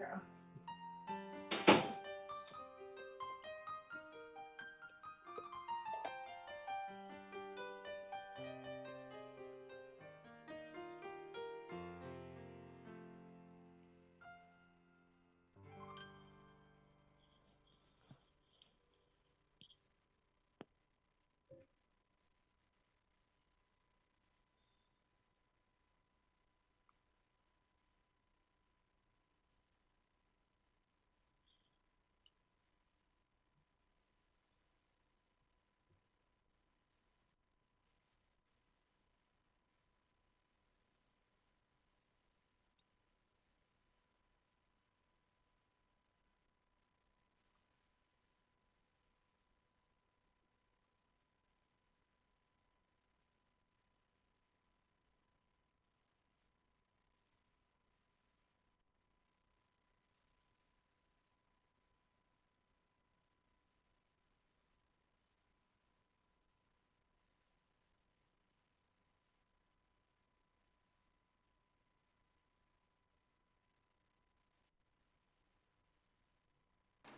background.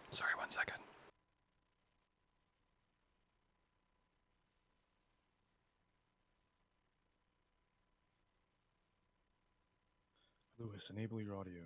Sorry, 1 second. Lewis, enable your audio.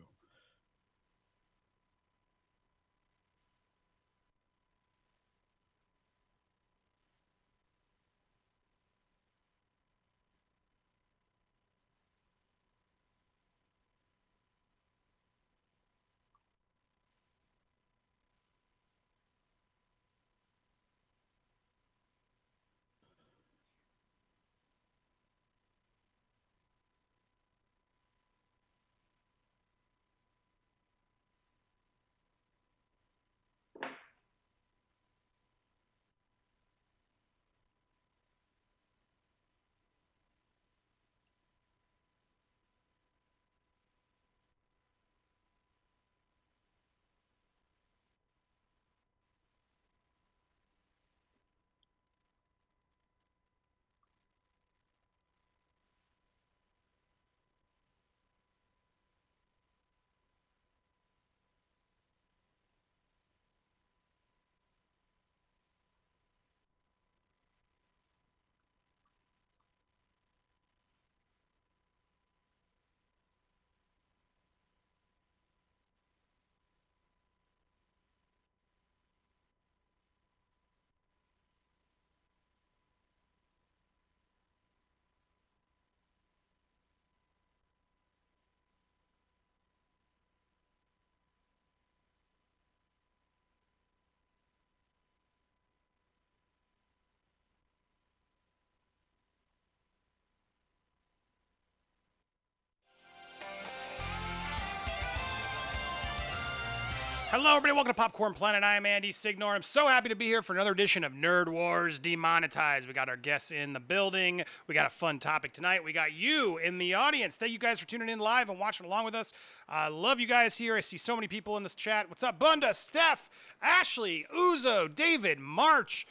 Hello, everybody. Welcome to Popcorn Planet. I am Andy Signor. I'm so happy to be here for another edition of Nerd Wars Demonetized. We got our guests in the building. We got a fun topic tonight. We got you in the audience. Thank you guys for tuning in live and watching along with us. I love you guys here. I see so many people in this chat. What's up, Bunda, Steph, Ashley, Uzo, David, March.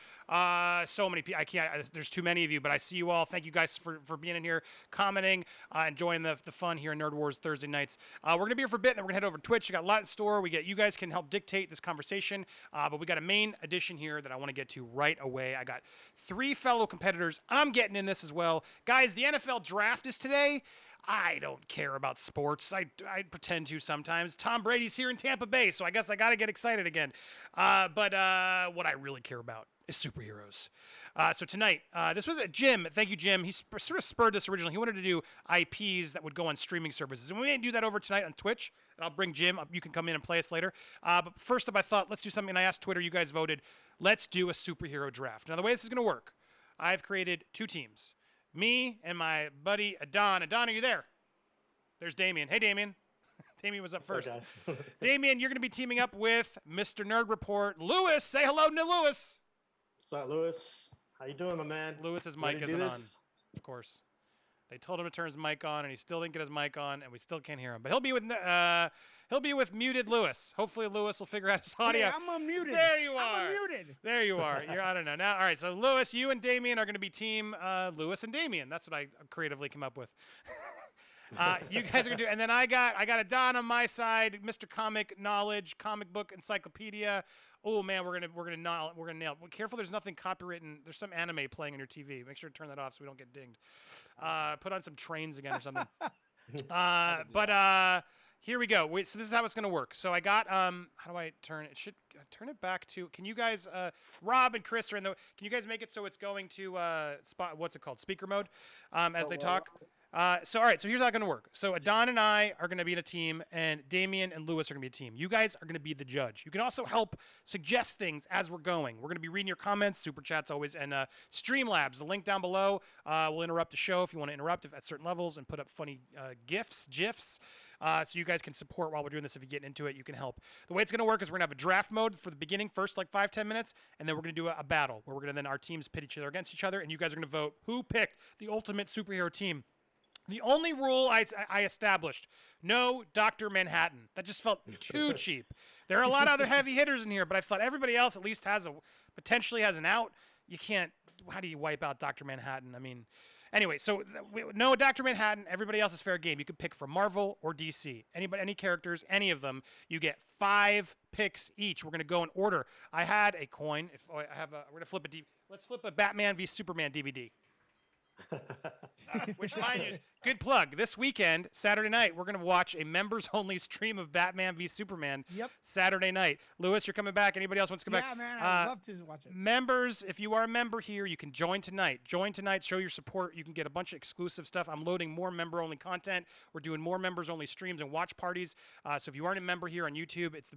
So many people. I can't. There's too many of you, but I see you all. Thank you guys for being in here, commenting, enjoying the fun here in Nerd Wars Thursday nights. We're gonna be here for a bit, and then we're gonna head over to Twitch. We got a lot in store. You guys can help dictate this conversation, but we got a main edition here that I want to get to right away. I got 3 fellow competitors. I'm getting in this as well, guys. The NFL draft is today. I don't care about sports. I pretend to sometimes. Tom Brady's here in Tampa Bay, so I guess I got to get excited again. But what I really care about is superheroes. So tonight, this was Jim. Thank you, Jim. He sort of spurred this originally. He wanted to do IPs that would go on streaming services. And we may do that over tonight on Twitch. And I'll bring Jim up. You can come in and play us later. But first up, I thought, let's do something. And I asked Twitter. You guys voted. Let's do a superhero draft. Now, the way this is going to work, I've created 2 teams. Me and my buddy Adon. Adon, are you there? There's Damien. Hey, Damien. Damien was up first. Damien, you're going to be teaming up with Mr. Nerd Report. Lewis, say hello to Lewis. What's up, Lewis? How you doing, my man? Lewis's mic isn't on, of course. They told him to turn his mic on, and he still didn't get his mic on, and we still can't hear him. But he'll be with muted Lewis. Hopefully, Lewis will figure out his audio. Hey, I'm unmuted. There you are. I'm unmuted. There you are. I don't know now. All right, so Lewis, you and Damien are going to be team Lewis and Damien. That's what I creatively came up with. You guys are gonna do, and then I got Adon on my side, Mr. Comic Knowledge, comic book encyclopedia. Oh man, we're gonna nail. Well, careful, there's nothing copywritten. There's some anime playing on your TV. Make sure to turn that off so we don't get dinged. Put on some trains again or something. Here we go. Wait, so this is how it's gonna work. So I got how do I turn it? Should turn it back to? Can you guys, Rob and Chris are in the? Can you guys make it so it's going to what's it called? Speaker mode, as they talk. So all right, so here's how it's gonna work. So Adon and I are gonna be in a team, and Damien and Lewis are gonna be a team. You guys are gonna be the judge. You can also help suggest things as we're going. We're gonna be reading your comments, super chats always, and Streamlabs. The link down below will interrupt the show if you want to interrupt at certain levels and put up funny gifs. So you guys can support while we're doing this. If you get into it, you can help. The way it's going to work is we're going to have a draft mode for the beginning, first like 5-10 minutes, and then we're going to do a battle where we're going to then our teams pit each other against each other, and you guys are going to vote who picked the ultimate superhero team. The only rule I established, no Dr. Manhattan. That just felt too cheap. There are a lot of other heavy hitters in here, but I thought everybody else at least potentially has an out. You can't, how do you wipe out Dr. Manhattan? I mean, anyway, so no Dr. Manhattan. Everybody else is fair game. You can pick from Marvel or DC. Any characters, any of them. You get 5 picks each. We're going to go in order. I had a coin. We're going to flip let's flip a Batman v Superman DVD. Which mind you, good plug. This weekend, Saturday night, we're going to watch a members-only stream of Batman v Superman. Yep. Saturday night. Lewis, you're coming back. Anybody else wants to come back? Yeah, man, I'd love to watch it. Members, if you are a member here, you can join tonight. Join tonight. Show your support. You can get a bunch of exclusive stuff. I'm loading more member-only content. We're doing more members-only streams and watch parties. So if you aren't a member here on YouTube, it's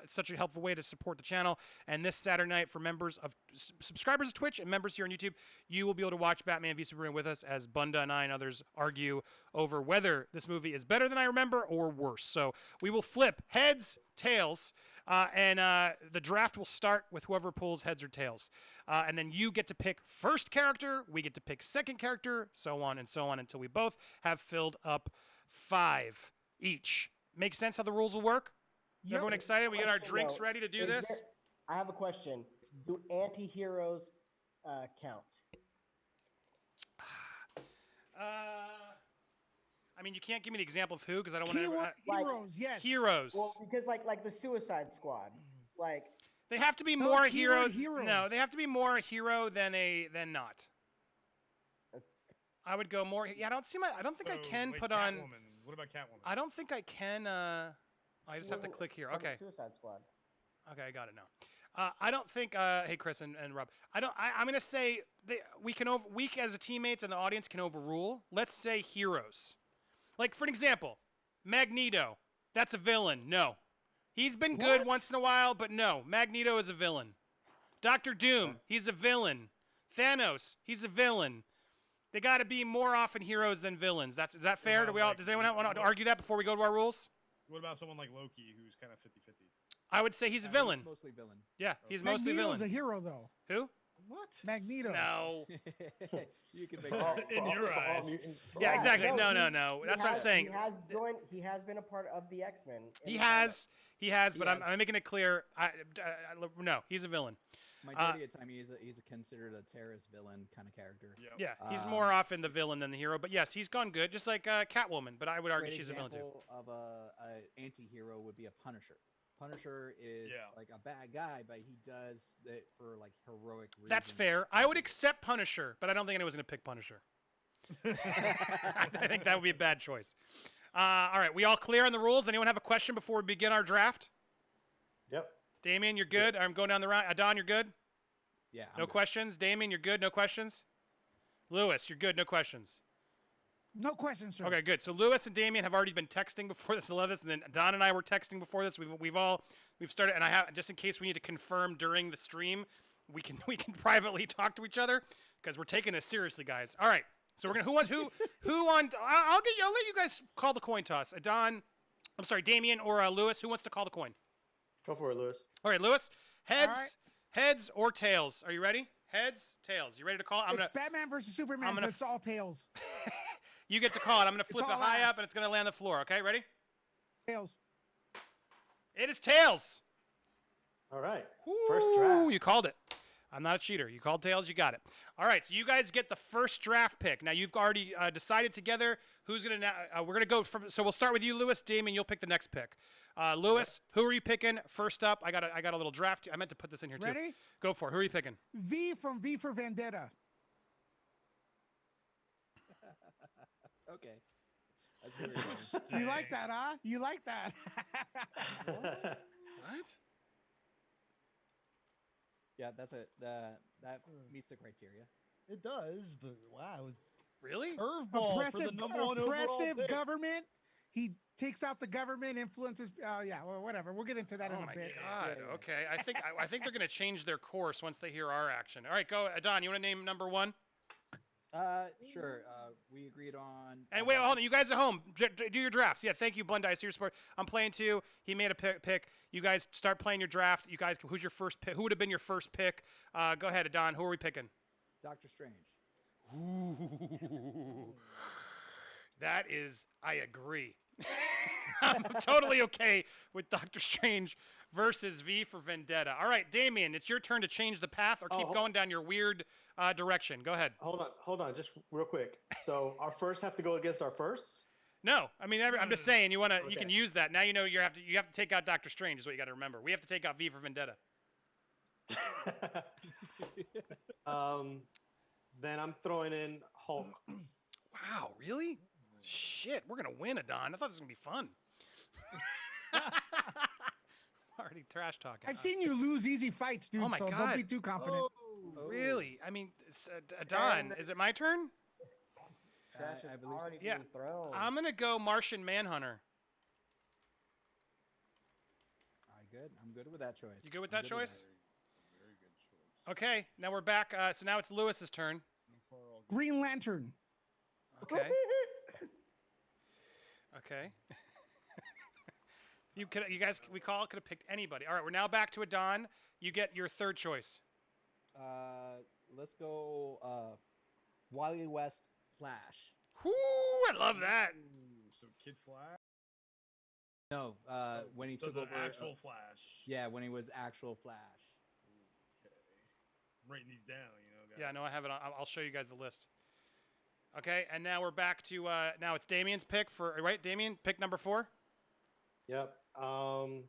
such a helpful way to support the channel. And this Saturday night, for members of subscribers of Twitch and members here on YouTube, you will be able to watch Batman v Superman with us as Bunda and I and others argue over whether this movie is better than I remember or worse. So we will flip heads, tails, and the draft will start with whoever pulls heads or tails. And then you get to pick first character, we get to pick second character, so on until we both have filled up 5 each. Make sense how the rules will work? Is everyone excited? We get our drinks ready to do this? I have a question. Do anti-heroes count? I mean, you can't give me the example of who because I don't want to. Heroes, yes. Heroes. Well, because like the Suicide Squad, like they have to be No, more keyword hero. heroes. No, they have to be more a hero than not. I would go more. Yeah, I don't think I can put on. Catwoman. What about Catwoman? I don't think I can. I just have to click here. on the Okay. Suicide Squad. Okay, I got it now. I don't think. Hey, Chris and Rob. I'm gonna say we as a teammates and the audience can overrule. Let's say heroes. Like for an example, Magneto. That's a villain. No, he's been good What? once in a while, but no, Magneto is a villain. Doctor Doom. He's a villain. Thanos. He's a villain. They got to be more often heroes than villains. Is that fair? Does anyone want to argue that before we go to our rules? What about someone like Loki, who's kind of 50-50? I would say he's a villain. He's mostly villain. Yeah, he's mostly Magneto's villain. a hero, though. Who? What? Magneto. No. You can make In your eyes. Yeah, exactly. No. He That's what I'm has- saying. He has been a part of the X-Men. in He the has, but has. I'm making it clear. No, he's a villain. Majority of the time, he's considered a terrorist villain kind of character. Yep. Yeah, he's more often the villain than the hero. But yes, he's gone good, just like Catwoman. But I would argue Great she's a villain too. example of a anti-hero would be a Punisher. Punisher is Yeah. like a bad guy, but he does it for like heroic reasons. That's fair. I would accept Punisher, but I don't think anyone's going to pick Punisher. I think that would be a bad choice. All right, we all clear on the rules? Anyone have a question before we begin our draft? Yep. Damien, you're good. I'm going down the round. Adon, you're good. Yeah. No questions. Damien, you're good. No questions. Lewis, you're good. No questions. No question, sir. Okay, good. So Lewis and Damien have already been texting before this. I love this. And then Don and I were texting before this. We've started, and I have just in case we need to confirm during the stream, we can privately talk to each other because we're taking this seriously, guys. All right. So we're gonna who on I'll let you guys call the coin toss. Damien or Lewis. Who wants to call the coin? Go for it, Lewis. All right, Lewis. right. Heads or tails? Are you ready? Heads, tails. You ready to call it? It's Batman versus Superman, so it's all tails. You get to call it. I'm gonna flip it all high ass. up, and it's gonna land on the floor. Okay, ready? Tails. It is tails. All right. Ooh, First draft. you called it. I'm not a cheater. You called tails, you got it. All right, so you guys get the first draft pick. Now you've already decided together who's gonna. We're gonna go from. So we'll start with you, Lewis. Damien, you'll pick the next pick. Lewis, who are you picking? First up, I got a little draft. I meant to put this in here too. Ready? Go for it. Who are you picking? V for Vendetta. Okay. I see where you're going. You like that, huh? You like that? What? Yeah, that's it. That meets the criteria. It does, but wow, Really? curveball for the number one overall oppressive pick. government. He takes out the government, influences. Yeah, well, whatever. We'll get into that in Oh a my bit. God. Yeah. Okay. I think they're gonna change their course once they hear our action. All right, go, Don. You want to name number one? Sure. We agreed on. And wait, hold on. You guys at home, do your drafts. Yeah, thank you, Blunda. I see your support. I'm playing too. He made a pick. You guys start playing your draft. You guys, who's your first pick? Who would have been your first pick? Go ahead, Don. Who are we picking? Doctor Strange. Ooh. That is, I agree. I'm totally okay with Doctor Strange versus V for Vendetta. All right, Damien, it's your turn to change the path or keep going down your weird direction. Go ahead. Hold on, just real quick. So our first have to go against our firsts? No, I mean I'm just saying you Okay. can use that. Now you know you have to take out Doctor Strange is what you got to remember. We have to take out V for Vendetta. Then I'm throwing in Hulk. Wow, really? Shit, we're gonna win, Adon. I thought this was gonna be fun. Already trash talking. I've seen you lose easy fights, dude. Oh my so God. don't be too confident. Really? I mean, Adon, is it my turn? Trash is I believe so. already Yeah. being thrown. I'm gonna go Martian Manhunter. All right, good. I'm good with that choice. You good with I'm that choice? Very good choice. Okay, now we're back. So now it's Lewis's turn. So far, all good. Green Lantern. Okay. Okay. You guys, we could have picked anybody. All right, we're now back to Adon. You get your third choice. Let's go. Wily West Flash. Whoo, I love that. Ooh, so Kid Flash. No, when he So took the over. actual Flash. Yeah, when he was actual Flash. Okay. I'm writing these down. Yeah, no, I have it. I'll show you guys the list. Okay, and now we're back to now it's Damien's pick for right. Damien, pick number 4. Yep. Shazam.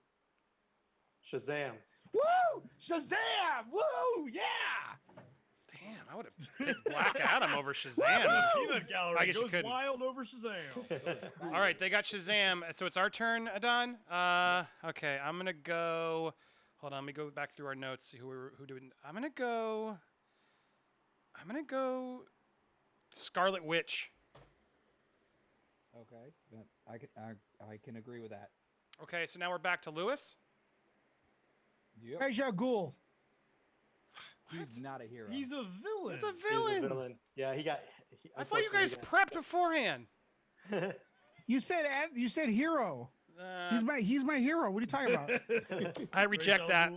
Woo! Shazam! Woo! Yeah! Damn, I would have picked Black Adam over Shazam. Peanut Gallery I guess you goes couldn't. wild over Shazam. All right, they got Shazam. So it's our turn, Adon. Okay, I'm gonna go. Hold on, let me go back through our notes. See who did. I'm gonna go Scarlet Witch. Okay, I can agree with that. Okay, so now we're back to Lewis. Yep. Raja Ghul. He's not a hero. He's a villain. It's a He's a villain. villain. Yeah, he got. I thought you guys prepped beforehand. You said hero. He's my hero. What are you talking about? I reject that.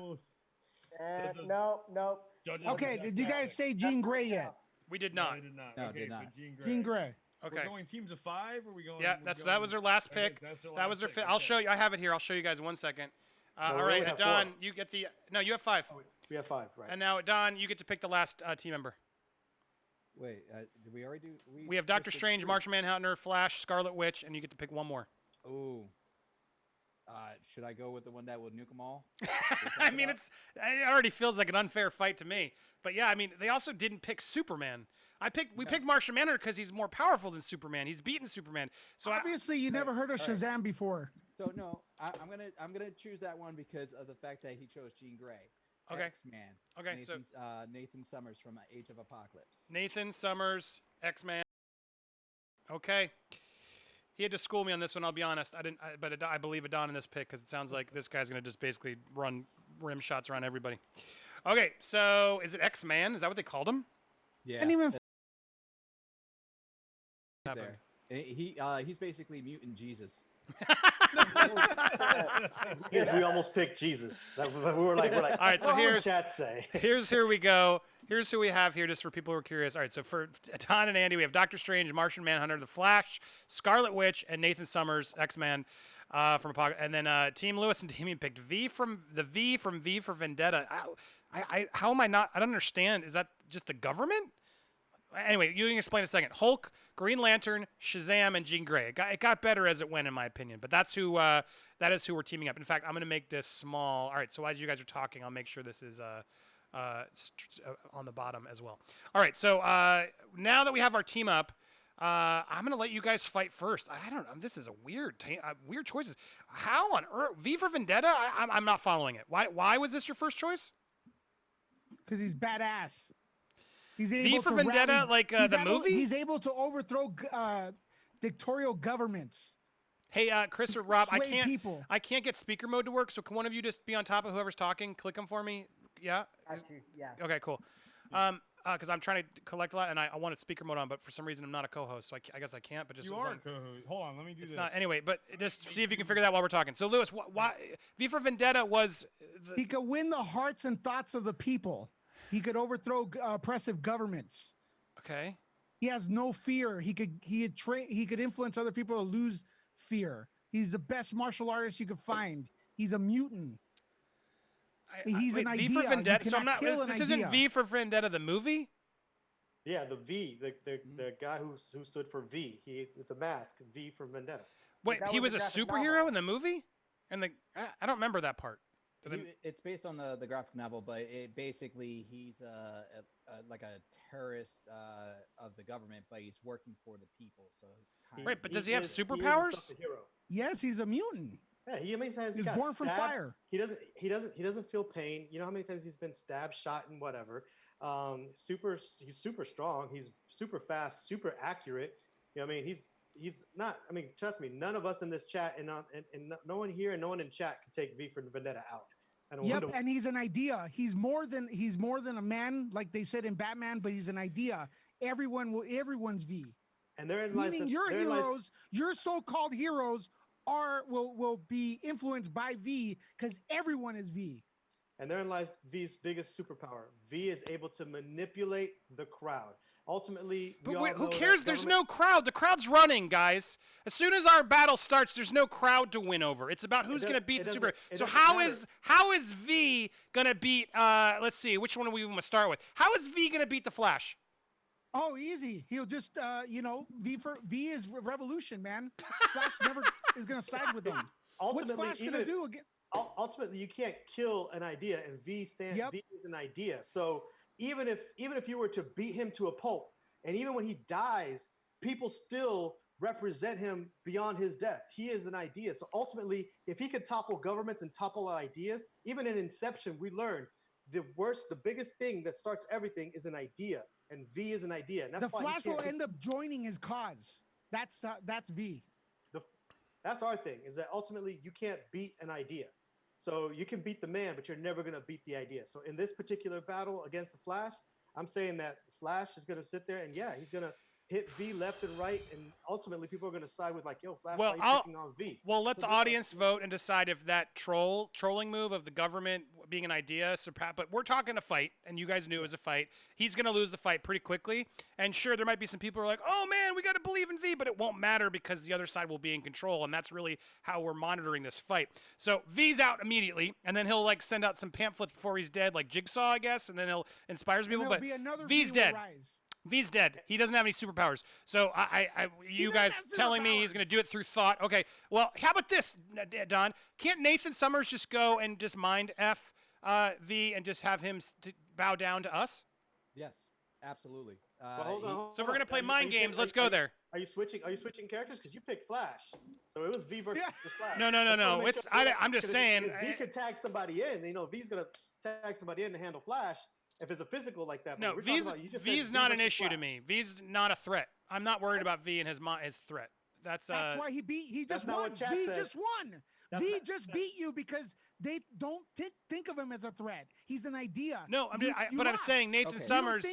Nope. Okay, did you guys say Jean Grey yet? We did No, not. I did not. No, okay, did so not. Jean Grey. Jean Grey. Okay. We're going teams of 5, or are we going? Yeah, that was their last Okay, pick. that's their That was last their pick, fifth. I'll okay. show you. I have it here. I'll show you guys in 1 second. No, All we right, only have Adon, 4. you get the. No, you have 5. We have 5, right? And now, Don, you get to pick the last team member. Wait, did we already do? We have just Doctor did Strange, 3. Martian Manhunter, Flash, Scarlet Witch, and you get to pick one more. Ooh. Should I go with the one that would nuke them all? I mean, it already feels like an unfair fight to me. But yeah, I mean, they also didn't pick Superman. We picked Martian Manhunter because he's more powerful than Superman. He's beaten Superman. So Obviously, you never heard of all right. Shazam before. So no, I'm gonna choose that one because of the fact that he chose Jean Grey. Okay. X-Man. Okay, Nathan Summers from Age of Apocalypse. Nathan Summers, X-Man. Okay. He had to school me on this one. I'll be honest. But I believe Adon in this pick because it sounds like this guy's gonna just basically run rim shots around everybody. Okay, so is it X-Man? Is that what they called him? Yeah. And even He's there. He's basically mutant Jesus. We almost picked Jesus. We were like, All right, so what would here's chat say? here we go. Here's who we have here, just for people who are curious. All right, so for Don and Andy, we have Doctor Strange, Martian Manhunter, The Flash, Scarlet Witch, and Nathan Summers, X-Man. And then Team Lewis and Damien picked V for Vendetta. How am I not? I don't understand. Is that just the government? Anyway, you can explain in a second. Hulk, Green Lantern, Shazam, and Jean Grey. It got better as it went, in my opinion. But that is who we're teaming up. In fact, I'm going to make this small. All right, so as you guys are talking, I'll make sure this is on the bottom as well. All right, so now that we have our team up, I'm going to let you guys fight first. I don't know. This is a weird choices. How on earth? V for Vendetta? I'm not following it. Why was this your first choice? Because he's badass. He's V able for to Vendetta, rally, like the movie? He's able to overthrow dictatorial governments. Hey, Chris or Rob, Sway people. I can't get speaker mode to work, so can one of you just be on top of whoever's talking? Click them for me. Yeah? Yeah. Okay, cool. Because I'm trying to collect a lot, and I wanted speaker mode on, but for some reason I'm not a co-host, so I guess I can't. But just You are a co-host. Hold on, let me do it's this. not anyway. But just see if you can figure that while we're talking. So Lewis, why V for Vendetta was? He could win the hearts and thoughts of the people. He could overthrow oppressive governments. Okay. He has no fear. He could influence other people to lose fear. He's the best martial artist you could find. He's a mutant. He's an idea. V for Vendetta. So I'm not. Kill This an isn't idea. V for Vendetta, the movie. Yeah, the V, the guy who stood for V. He with the mask, V for Vendetta. Wait, That he was was a a graphic superhero novel. in the movie? And I don't remember that part. It's based on the graphic novel, but basically he's like a terrorist of the government, but he's working for the people. So Right, but does he have is superpowers? himself a hero. Yes, he's a mutant. Yeah, he how many times He's got born from stabbed. fire. He doesn't feel pain. You know how many times he's been stabbed, shot, and whatever. He's super strong. He's super fast, super accurate. You know what I mean? He's not. I mean, trust me. None of us in this chat and no one here and no one in chat can take V for the Vendetta out. Yep, and he's an idea. He's more than a man, like they said in Batman, but he's an idea. Everyone's V. And therein Meaning your heroes, your so-called heroes will be influenced by V because everyone is V. And therein lies V's biggest superpower. V is able to manipulate the crowd. Ultimately, But who cares? There's no crowd. The crowd's running, guys. As soon as our battle starts, there's no crowd to win over. It's about who's going to beat the super. So how is V going to beat? Let's see, which one do we want to start with? How is V going to beat the Flash? Oh, easy. He'll just V is revolution, man. Flash never is going to side with him. What's Flash going to do again? Ultimately, you can't kill an idea, and V is an idea. So even if you were to beat him to a pulp, and even when he dies, people still represent him beyond his death. He is an idea. So ultimately, if he could topple governments and topple ideas, even in Inception, we learned the biggest thing that starts everything is an idea, and V is an idea. And that's The why Flash will end up joining his cause. That's V. That's our thing, is that ultimately you can't beat an idea. So you can beat the man, but you're never going to beat the idea. So in this particular battle against the Flash, I'm saying that Flash is going to sit there and he's going to hit V left and right, and ultimately people are going to side with like, yo, Flash, why are you picking on V? Well, let the audience vote and decide if that trolling move of the government being an idea. But we're talking a fight, and you guys knew it was a fight. He's going to lose the fight pretty quickly. And sure, there might be some people who are like, oh, man, we got to believe in V, but it won't matter because the other side will be in control, and that's really how we're monitoring this fight. So V's out immediately, and then he'll like send out some pamphlets before he's dead, like Jigsaw, I guess, and then he'll inspire people. But V's dead. V's dead. He doesn't have any superpowers. So you guys telling me he's going to do it through thought. Okay. Well, how about this, Don? Can't Nathan Summers just go and just mind F V and just have him bow down to us? Yes, absolutely. Hold on. So if we're going to play mind games, let's go there. Are you switching characters? Because you picked Flash. So it was V versus Flash. No. I'm just saying. If V could tag somebody in, V's going to tag somebody in to handle Flash. If it's a physical like that. No, V's not an issue to me. V's not a threat. I'm not worried about V and his threat. That's why he just won. V just won. V just beat you because they don't think of him as a threat. He's an idea. No, I'm saying Nathan Summers.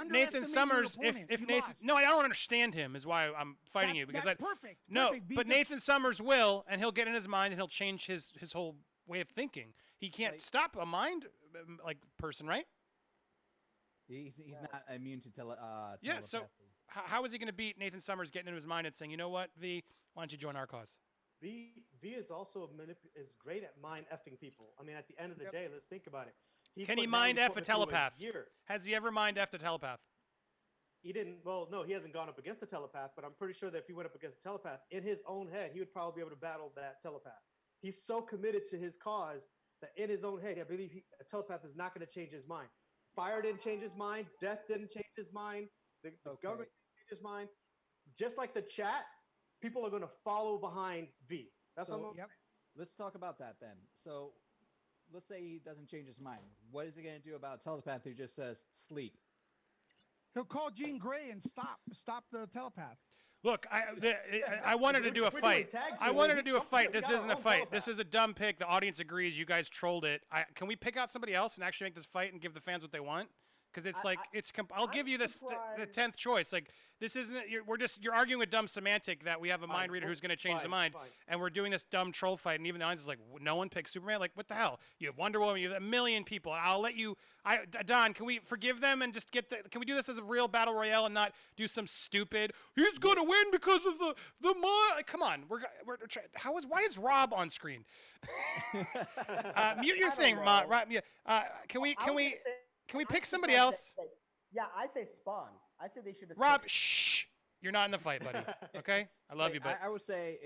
Nathan Summers. If Nathan, I don't understand him. Is why I'm fighting you because perfect. But Nathan Summers will, and he'll get in his mind and he'll change his whole way of thinking. He can't stop a mind like person, right? He's not immune to telepathy. Yeah, so how is he going to beat Nathan Summers getting into his mind and saying, you know what, V, why don't you join our cause? V is also is great at mind effing people. I mean, at the end of the day, let's think about it. Can he put- now mind he's F a putting it through telepath? year. Has he ever mind F a telepath? He didn't. Well, no, he hasn't gone up against the telepath, but I'm pretty sure that if he went up against a telepath in his own head, he would probably be able to battle that telepath. He's so committed to his cause that in his own head, I believe a telepath is not going to change his mind. Fire didn't change his mind. Death didn't change his mind. The government didn't change his mind. Just like the chat, people are going to follow behind V. That's So- what I'm Yep. Let's talk about that then. So, let's say he doesn't change his mind. What is he going to do about a telepath who just says sleep? He'll call Jean Grey and stop the telepath. Look, I wanted to do a We're doing fight. tag I team. wanted to We- do a fight. we This got our isn't a own fight. telepath. This is a dumb pick. The audience agrees. You guys trolled it. Can we pick out somebody else and actually make this fight and give the fans what they want? Because it's like I'll give you this the surprised. 10th choice. Like this isn't. You're arguing with dumb semantic that we have a mind reader who's going to change the fine, mind, fine. and we're doing this dumb troll fight. And even the audience is like, no one picks Superman. Like what the hell? You have Wonder Woman. You have a million people. I'll let you. Don, can we forgive them and just get the? Can we do this as a real battle royale and not do some stupid? He's going to win because of the mod. Come on, why is Rob on screen? Mute your thing, know. Rob. Yeah. Can we pick somebody else? Yeah, I say Spawn. I say they should have. Rob, shh. You're not in the fight, buddy. Okay? I love you, but I would say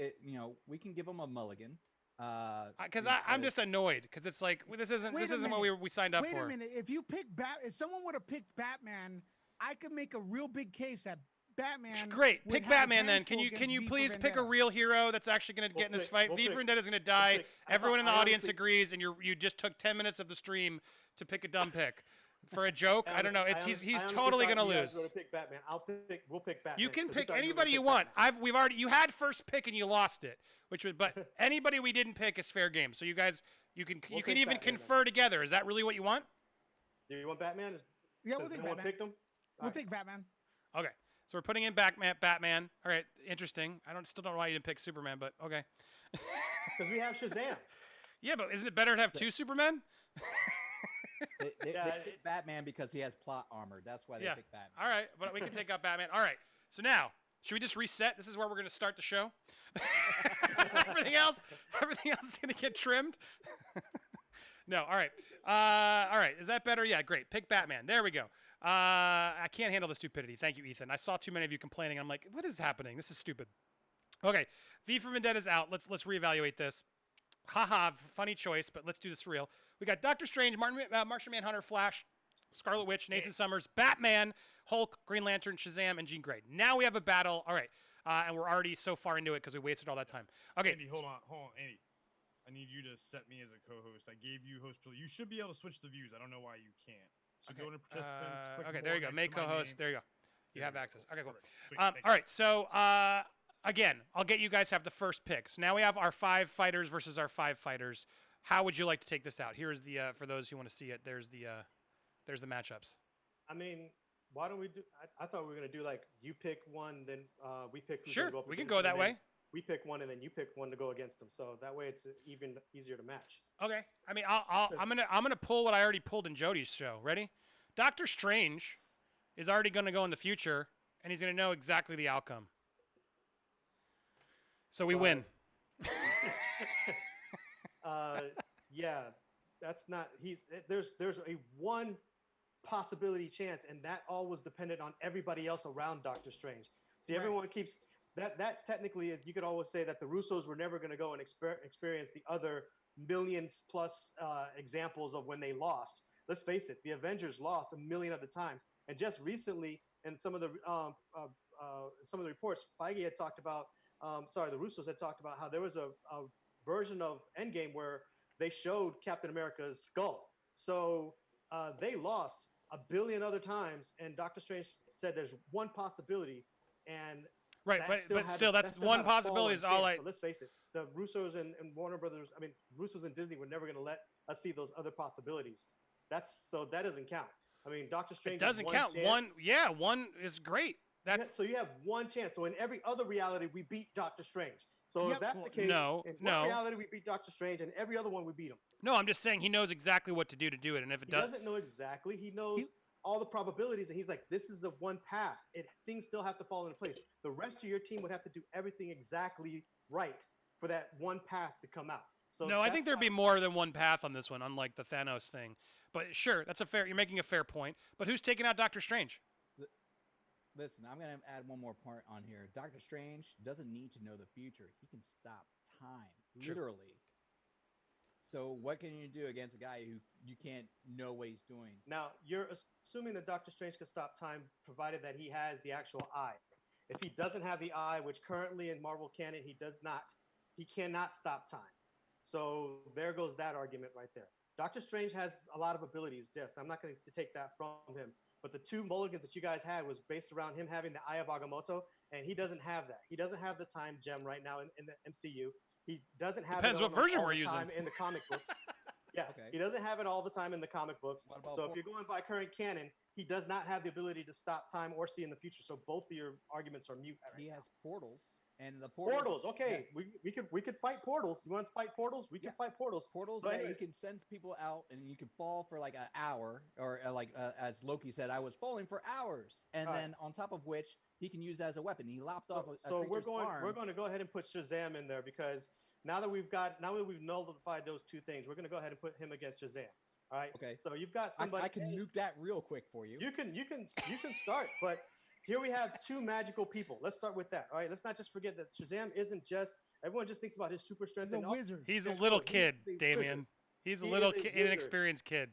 we can give him a mulligan. because I'm just annoyed because it's like this isn't Wait a what we signed up Wait for. a minute. If someone would have picked Batman, I could make a real big case that Batman. Great, would pick have his Batman then. hands Can full you against V for please pick a Vendetta. real hero that's actually going to get in this fight? we'll V for pick- Vendetta is going to we'll die. pick. Everyone in the I audience honestly- agrees, and you just took 10 minutes of the stream to pick a dumb pick for a joke. I don't know. He's totally going to lose. Pick Batman. We'll pick Batman. You can 'cause we pick thought you were anybody you gonna want. pick You had first pick and you lost it, but anybody we didn't pick is fair game. So you guys, you can We'll even take Batman then. confer together. Is that really what you want? Do you want Batman? Yeah, we'll Since take no one Batman. picked him. We'll take Batman. Okay, so we're putting in Batman. All right, interesting. Still don't know why you didn't pick Superman, but okay. Because we have Shazam. Yeah, but isn't it better to have two Supermen? They Yeah, picked Batman because he has plot armor. That's why they Yeah. picked Batman. All right, but we can take out Batman. All right, so now should we just reset? This is where we're going to start the show. everything else is going to get trimmed. No, all right. All right, is that better? Yeah, great. Pick Batman. There we go. I can't handle the stupidity. Thank you, Ethan. I saw too many of you complaining. I'm like, what is happening? This is stupid. Okay, V for Vendetta's out. Let's reevaluate this. Haha, funny choice, but let's do this for real. We got Doctor Strange, Martian Manhunter, Flash, Scarlet Witch, Nathan Summers, Batman, Hulk, Green Lantern, Shazam, and Jean Grey. Now we have a battle. All right, and we're already so far into it because we wasted all that time. Okay, Andy, hold on, Andy. I need you to set me as a co-host. I gave you host privilege. You should be able to switch the views. I don't know why you can't. So Okay. go to participants. Click Okay, more there you go. next Make to my co-host. name. There you go. You There have we go. access. Okay, cool. Perfect. Sweet, All thank you. right, so again, I'll get you guys to have the first pick. So now we have our 5 fighters versus our 5 fighters. How would you like to take this out? Here's the for those who want to see it. There's the matchups. I mean, why don't we do? I thought we were gonna do like you pick one, then we pick. Who's Sure, gonna go up we can against go him, that and then way. We pick one, and then you pick one to go against them. So that way, it's even easier to match. Okay. I mean, I'm gonna pull what I already pulled in Jody's show. Ready? Doctor Strange is already gonna go in the future, and he's gonna know exactly the outcome. So we win. Yeah, that's not. There's a one possibility chance, and that all was dependent on everybody else around Doctor Strange. See, Right. everyone keeps that technically is. You could always say that the Russos were never going to go and experience the other millions plus examples of when they lost. Let's face it, the Avengers lost a million other times, and just recently, in some of the reports, Feige had talked about. The Russos had talked about how there was a version of Endgame where they showed Captain America's skull. So they lost a billion other times, and Doctor Strange said there's one possibility, and Right, but still, that's one possibility. Is all I. So let's face it, the Russos and Warner Brothers, I mean, Russos and Disney were never going to let us see those other possibilities. That doesn't count. I mean, Doctor Strange It doesn't has count. chance. One is great. That's So you have one chance. So in every other reality, we beat Doctor Strange. So Yep. if that's the case, No, in no. one reality we beat Doctor Strange, and every other one we beat him. no. I'm just saying he knows exactly what to do it, and if it He does, doesn't know exactly. He knows all the probabilities, and he's like, "This is the one path. Things still have to fall into place. The rest of your team would have to do everything exactly right for that one path to come out. So No, I that's think there'd not- be more than one path on this one, unlike the Thanos thing. But sure, you're making a fair point. But who's taking out Doctor Strange? Listen, I'm going to add one more part on here. Doctor Strange doesn't need to know the future. He can stop time, True. literally. So what can you do against a guy who you can't know what he's doing? Now, you're assuming that Doctor Strange can stop time, provided that he has the actual eye. If he doesn't have the eye, which currently in Marvel canon he does not, he cannot stop time. So there goes that argument right there. Doctor Strange has a lot of abilities, yes. I'm not going to take that from him. But the 2 mulligans that you guys had was based around him having the Eye of Agamotto, and he doesn't have that. He doesn't have the time gem right now in the MCU. He doesn't have Depends it what version all we're the using. time in the comic books. Yeah, Okay. he doesn't have it all the time in the comic books. What about So if you're going by current canon, he does not have the ability to stop time or see in the future. So both of your arguments are mute. He has portals, and the Portals, okay. We could fight portals. You want to fight portals? We can fight portals. portals So that anyway. he can send people out, and you can fall for like an hour, or as Loki said, I was falling for hours, and All right. then on top of which he can use as a weapon. He lopped off a So we're creature's going arm. to go ahead and put Shazam in there because now that we've nullified those 2 things, we're going to go ahead and put him against Shazam. All right. Okay. So you've got somebody. I can nuke that real quick for you. You can start, but here we have 2 magical people. Let's start with that. All right. Let's not just forget that Shazam isn't just. Everyone just thinks about his super strength. He's a and wizard. He's a Yeah, little no, he's kid, a Damien. wizard. He's a He little is a wizard. inexperienced kid.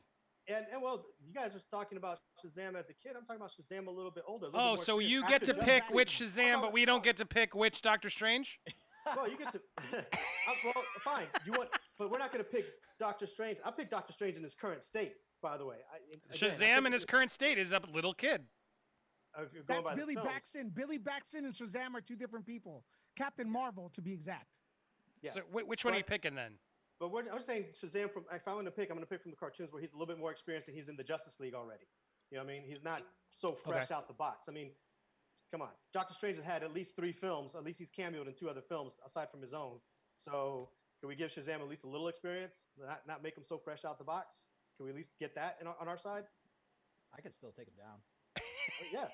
And well, you guys are talking about Shazam as a kid. I'm talking about Shazam a little bit older. Oh, so you get to pick which Shazam, but we don't get to pick which Doctor Strange? Well, you get to. Well, fine. But we're not going to pick Doctor Strange. I picked Doctor Strange in his current state, by the way. Shazam in his current state is a little kid. If you're going That's by the Billy films. Baxton. Billy Baxton and Shazam are 2 different people. Captain Marvel, to be exact. Yeah. So which one are you But- picking then? But I'm saying Shazam from. If I want to pick, I'm going to pick from the cartoons where he's a little bit more experienced and he's in the Justice League already. You know what I mean? He's not so fresh out the box. I mean, come on. Doctor Strange has had at least 3 films. At least he's cameoed in 2 other films aside from his own. So can we give Shazam at least a little experience? Not make him so fresh out the box. Can we at least get that on our side? I could still take him down. Yeah.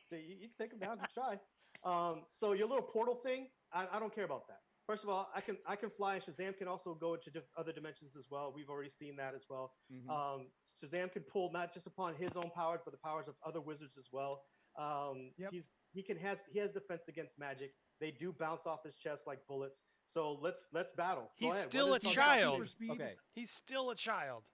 So you can take him down. Good try. So your little portal thing, I don't care about that. First of all, I can fly, and Shazam can also go into other dimensions as well. We've already seen that as well. Mhm. Shazam can pull not just upon his own powers, but the powers of other wizards as well. Yep. He has defense against magic. They do bounce off his chest like bullets. So let's battle. Go He's ahead. still What a is He's your- got child. super speed. Okay. He's still a child.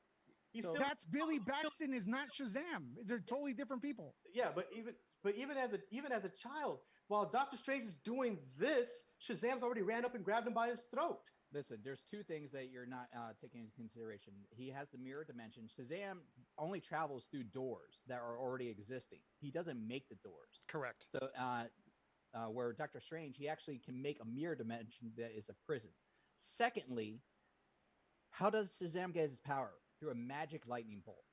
He's So- still That's Billy Baxton is not Shazam. They're totally different people. yeah, but even as a child, while Doctor Strange is doing this, Shazam's already ran up and grabbed him by his throat. Listen, there's 2 things that you're not taking into consideration. He has the mirror dimension. Shazam only travels through doors that are already existing. He doesn't make the doors. Correct. So, where Doctor Strange, he actually can make a mirror dimension that is a prison. Secondly, how does Shazam get his power? Through a magic lightning bolt.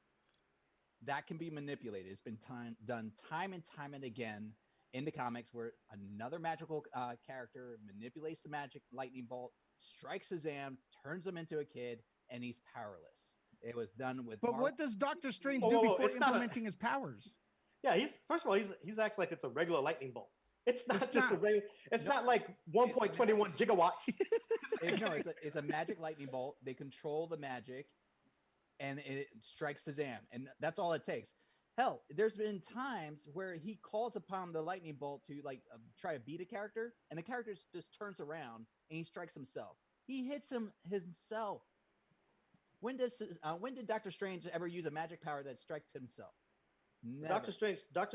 That can be manipulated. It's been done time and time and again in the comics where another magical character manipulates the magic lightning bolt, strikes Shazam, turns him into a kid, and he's powerless. It was done with. But Marvel. what does Doctor Strange Whoa, do whoa, whoa, before it's not a- implementing his powers? Yeah, he's acts like it's a regular lightning bolt. It's not It's just a not. regular. It's not like 1.21 gigawatts. No, it's a magic lightning bolt. They control the magic, and it strikes Shazam, and that's all it takes. Hell, there's been times where he calls upon the lightning bolt to try to beat a character, and the character just turns around and he strikes himself. He hits him himself. When did Doctor Strange ever use a magic power that strikes himself? Never. Doctor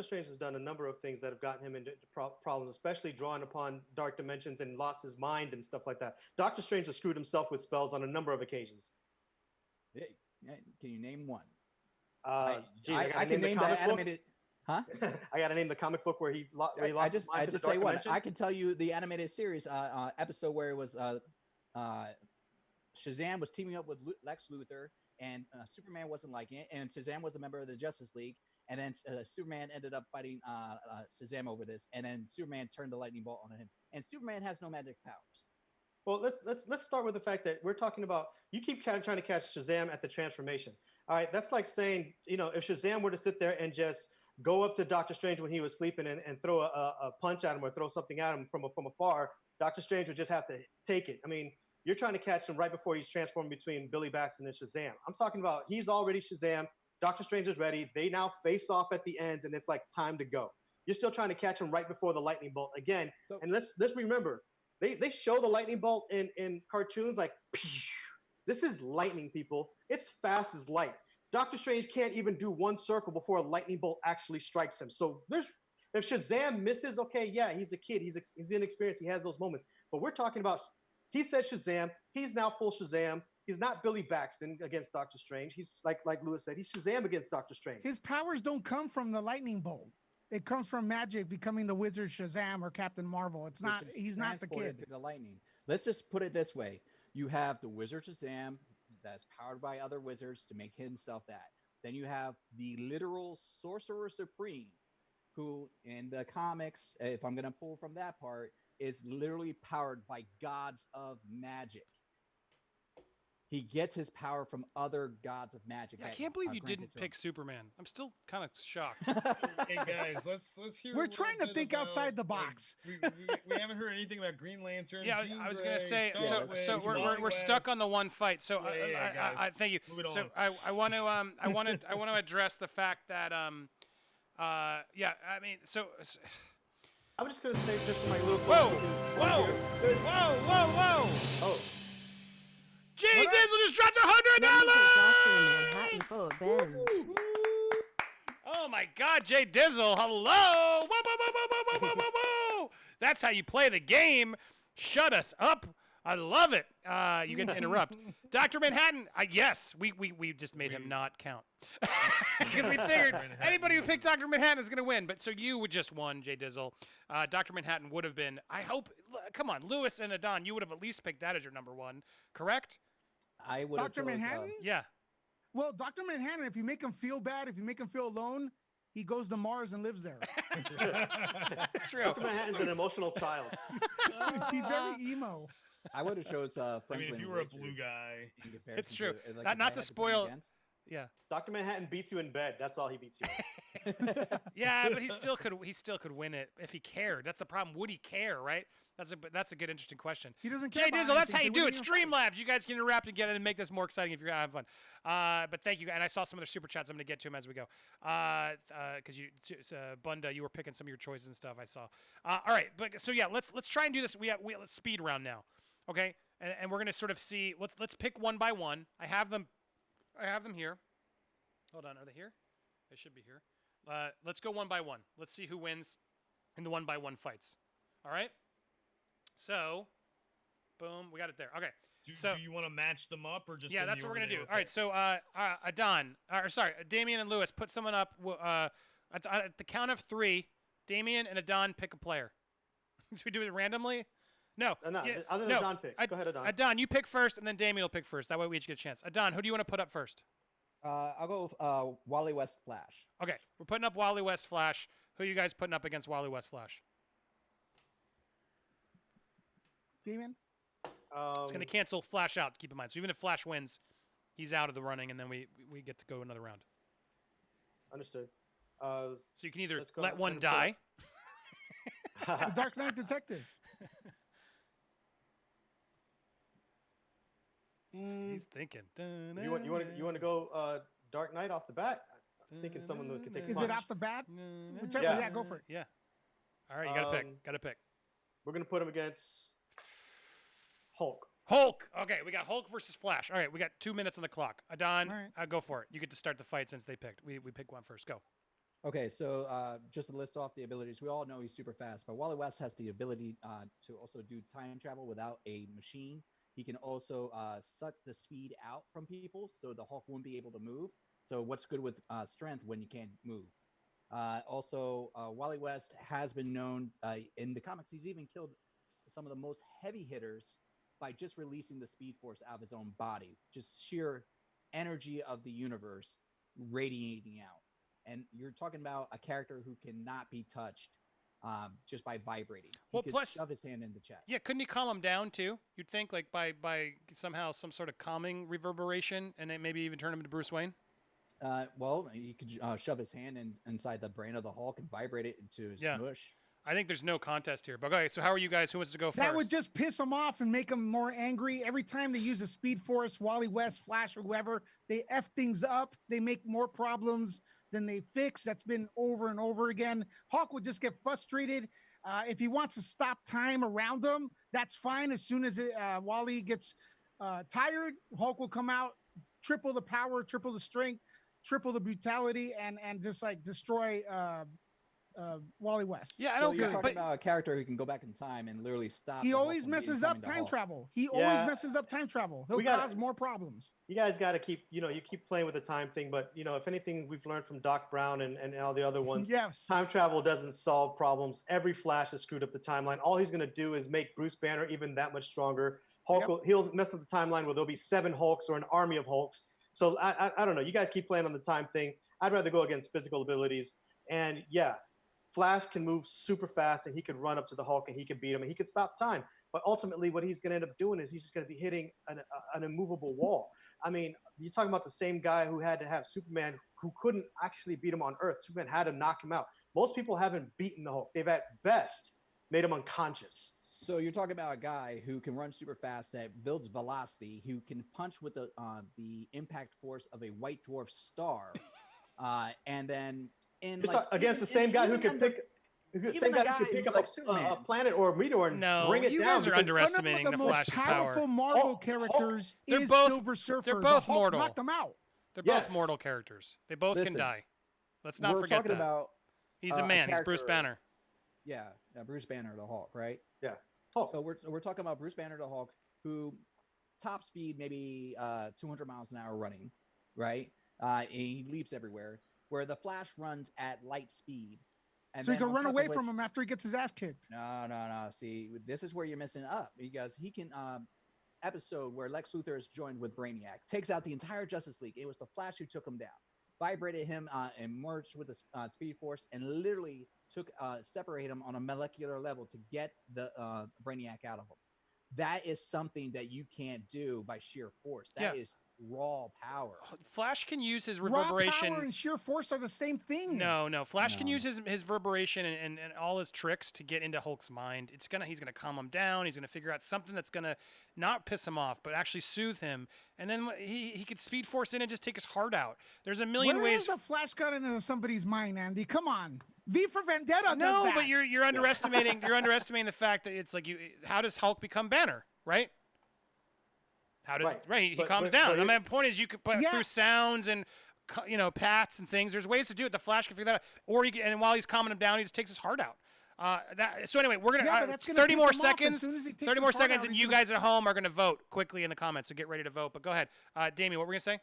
Strange has done a number of things that have gotten him into problems, especially drawing upon dark dimensions and lost his mind and stuff like that. Doctor Strange has screwed himself with spells on a number of occasions. Yeah, can you name one? Geez, I can name the animated. Huh? I got to name the comic book where he lost his mind I to just the say dark one. dimension. I can tell you the animated series episode where it was Shazam was teaming up with Lex Luthor, and Superman wasn't liking it, and Shazam was a member of the Justice League, and then Superman ended up fighting Shazam over this, and then Superman turned the lightning bolt on him, and Superman has no magic powers. Well, let's start with the fact that we're talking about you keep trying to catch Shazam at the transformation. All right, that's like saying, if Shazam were to sit there and just go up to Doctor Strange when he was sleeping and throw a punch at him or throw something at him from afar, Doctor Strange would just have to take it. I mean, you're trying to catch him right before he's transformed between Billy Baxter and Shazam. I'm talking about he's already Shazam. Doctor Strange is ready. They now face off at the end, and it's like time to go. You're still trying to catch him right before the lightning bolt again. And let's remember, they show the lightning bolt in cartoons like, pew. This is lightning, people. It's fast as light. Doctor Strange can't even do one circle before a lightning bolt actually strikes him. So if Shazam misses, okay, yeah, he's a kid. He's inexperienced. He has those moments. But we're talking about, he said Shazam. He's now full Shazam. He's not Billy Baxton against Doctor Strange. He's like Lewis said, he's Shazam against Doctor Strange. His powers don't come from the lightning bolt. It comes from magic becoming the wizard Shazam or Captain Marvel. It's not, he's not the kid. To the lightning. Let's just put it this way. You have the wizard Shazam that's powered by other wizards to make himself that. Then you have the literal sorcerer supreme, who in the comics, if I'm going to pull from that part, is literally powered by gods of magic. He gets his power from other gods of magic. I can't believe you didn't pick Superman. I'm still kind of shocked. Hey guys, let's hear. We're trying to think outside the box. We haven't heard anything about Green Lantern. Yeah, Jean I was Grey, gonna say. So Wally we're stuck on the one fight. So Yeah, I thank you. So I want to address the fact that yeah, I mean so. I'm just gonna say just my little. Whoa! Oh. Jay Dizzle just dropped $100. Oh my God, Jay Dizzle! Hello! Whoa, whoa, whoa, whoa, whoa, whoa, whoa, whoa! That's how you play the game. Shut us up. I love it. You get to interrupt. Dr. Manhattan, yes, we just made him not count. Because we figured anybody who picked Dr. Manhattan is going to win. But so you would just won, Jay Dizzle. Dr. Manhattan would have been, I hope, come on, Lewis and Adon, you would have at least picked that as your number one, correct? I would have Dr. Manhattan? Yeah. Well, Dr. Manhattan, if you make him feel bad, if you make him feel alone, he goes to Mars and lives there. True. Dr. Manhattan's an emotional child. He's very emo. I would have chose Franklin. I mean, if you were a Richards blue guy, in comparison It's true. to, like, Not if I to had spoil. compete against. Yeah. Dr. Manhattan beats you in bed. That's all he beats you in. Yeah, but he still could win it if he cared. That's the problem. Would he care, right? That's a good, interesting question. He doesn't care. Jay about Dizzle, that's anything, how you so do what it. do you Streamlabs. You guys can interrupt and get it and make this more exciting if you're gonna have fun. But thank you, and I saw some other super chats. I'm gonna get to them as we go. Because Bunda, you were picking some of your choices and stuff. I saw. All right, but so yeah, let's try and do this. Let's speed round now, okay? And we're gonna sort of see. Let's pick one by one. I have them here. Hold on, are they here? They should be here. Let's go one by one. Let's see who wins in the one by one fights. All right. So, boom, we got it there. Okay. do you want to match them up or just? Yeah, that's what we're gonna do. All right. So, Adon, Damien and Lewis, put someone up. At the count of 3, Damien and Adon pick a player. Should we do it randomly? No. No, Yeah, other than Adon pick. Go ahead, Adon. Adon, you pick first, and then Damien will pick first. That way we each get a chance. Adon, who do you want to put up first? I'll go Wally West Flash. Okay, we're putting up Wally West Flash. Who are you guys putting up against Wally West Flash? Damien? It's going to cancel Flash out, keep in mind. So even if Flash wins, he's out of the running, and then we get to go another round. Understood. So you can either Let's go let one and die. The Dark Knight Detective. He's thinking. You want to go Dark Knight off the bat? I'm thinking someone who could take a Is punch. it off the bat? Whichever, Yeah. yeah, go for it. Yeah. All right, you got to pick. Got to pick. We're gonna put him against Hulk. Hulk. Okay, we got Hulk versus Flash. All right, we got 2 minutes on the clock. Adon, All right. go for it. You get to start the fight since they picked. We pick one first. Go. Okay, so just to list off the abilities, we all know he's super fast, but Wally West has the ability to also do time travel without a machine. He can also suck the speed out from people, so the Hulk won't be able to move. So what's good with strength when you can't move? Also, Wally West has been known in the comics. He's even killed some of the most heavy hitters by just releasing the Speed Force out of his own body. Just sheer energy of the universe radiating out. And you're talking about a character who cannot be touched just by vibrating. He could shove his hand in the chest. Yeah, couldn't he calm him down too? You'd think like by somehow some sort of calming reverberation, and then maybe even turn him into Bruce Wayne. Well, he could shove his hand inside the brain of the Hulk and vibrate it into Yeah. smush. I think there's no contest here. But okay, so how are you guys? Who wants to go first? That would just piss him off and make him more angry. Every time they use a Speed Force, Wally West, Flash, or whoever, they F things up. They make more problems than they fix. That's been over and over again. Hulk would just get frustrated. If he wants to stop time around him, that's fine. As soon as Wally gets tired, Hulk will come out, triple the power, triple the strength, triple the brutality, and just like destroy Wally West. Yeah, I So don't you're care. talking But about a character who can go back in time and literally stop. He the Hulk always from messes up becoming the time Hulk. travel. He Yeah. always messes up time travel. He'll We gotta- cause more problems. You guys got to keep, you keep playing with the time thing. But, if anything we've learned from Doc Brown and all the other ones, Yes. time travel doesn't solve problems. Every Flash has screwed up the timeline. All he's going to do is make Bruce Banner even that much stronger. Hulk, he'll mess up the timeline where there'll be 7 Hulks or an army of Hulks. So I don't know. You guys keep playing on the time thing. I'd rather go against physical abilities. And yeah, Flash can move super fast and he could run up to the Hulk and he could beat him and he could stop time. But ultimately, what he's going to end up doing is he's just going to be hitting an immovable wall. I mean, you're talking about the same guy who had to have Superman who couldn't actually beat him on Earth. Superman had to knock him out. Most people haven't beaten the Hulk. They've at best made him unconscious. So you're talking about a guy who can run super fast, that builds velocity, who can punch with the impact force of a white dwarf star, and then against the same guy who can pick. Same guy who can pick up a planet or a meteor and bring it down. You guys are underestimating one of the the most Flash's powerful power. Marvel characters They're is both- Silver Surfer. they're both The Hulk mortal. knocked him out. They're both Yes. mortal characters. They both can Listen, die. Let's not we're forget talking that. about He's a man. He's Bruce character- Banner. yeah, Bruce Banner, the Hulk, right? Yeah. Hulk. So we're talking about Bruce Banner, the Hulk, who top speed maybe 200 miles an hour running, right? And he leaps everywhere. Where the Flash runs at light speed, and So he then can on run top of away which- from him after he gets his ass kicked. No. See, this is where you're messing up, because he can episode where Lex Luthor is joined with Brainiac, takes out the entire Justice League. It was the Flash who took him down, vibrated him, and merged with the Speed Force, and literally separated him on a molecular level to get the Brainiac out of him. That is something that you can't do by sheer force. That is raw power. Flash can use his Raw reverberation. power and sheer force are the same thing. No. Flash can No. use his reverberation and all his tricks to get into Hulk's mind. He's gonna calm him down. He's gonna figure out something that's gonna not piss him off, but actually soothe him. And then he could Speed Force in and just take his heart out. There's a million Where ways. has the Flash got into somebody's mind, Andy? Come on. V for Vendetta does No, that. but you're underestimating the fact that it's like how does Hulk become Banner, right? How does he But- calms but- down? but I mean, the point is you could put Yeah. through sounds and pats and things. There's ways to do it. The Flash can figure that out, or and while he's calming him down, he just takes his heart out. So anyway, we're gonna, Yeah, but that's gonna 30 piss more him off as seconds. soon as he takes 30 his more heart seconds, out, and he's you gonna- guys at home are gonna vote quickly in the comments. So get ready to vote. But go ahead, Damien. What were we gonna say?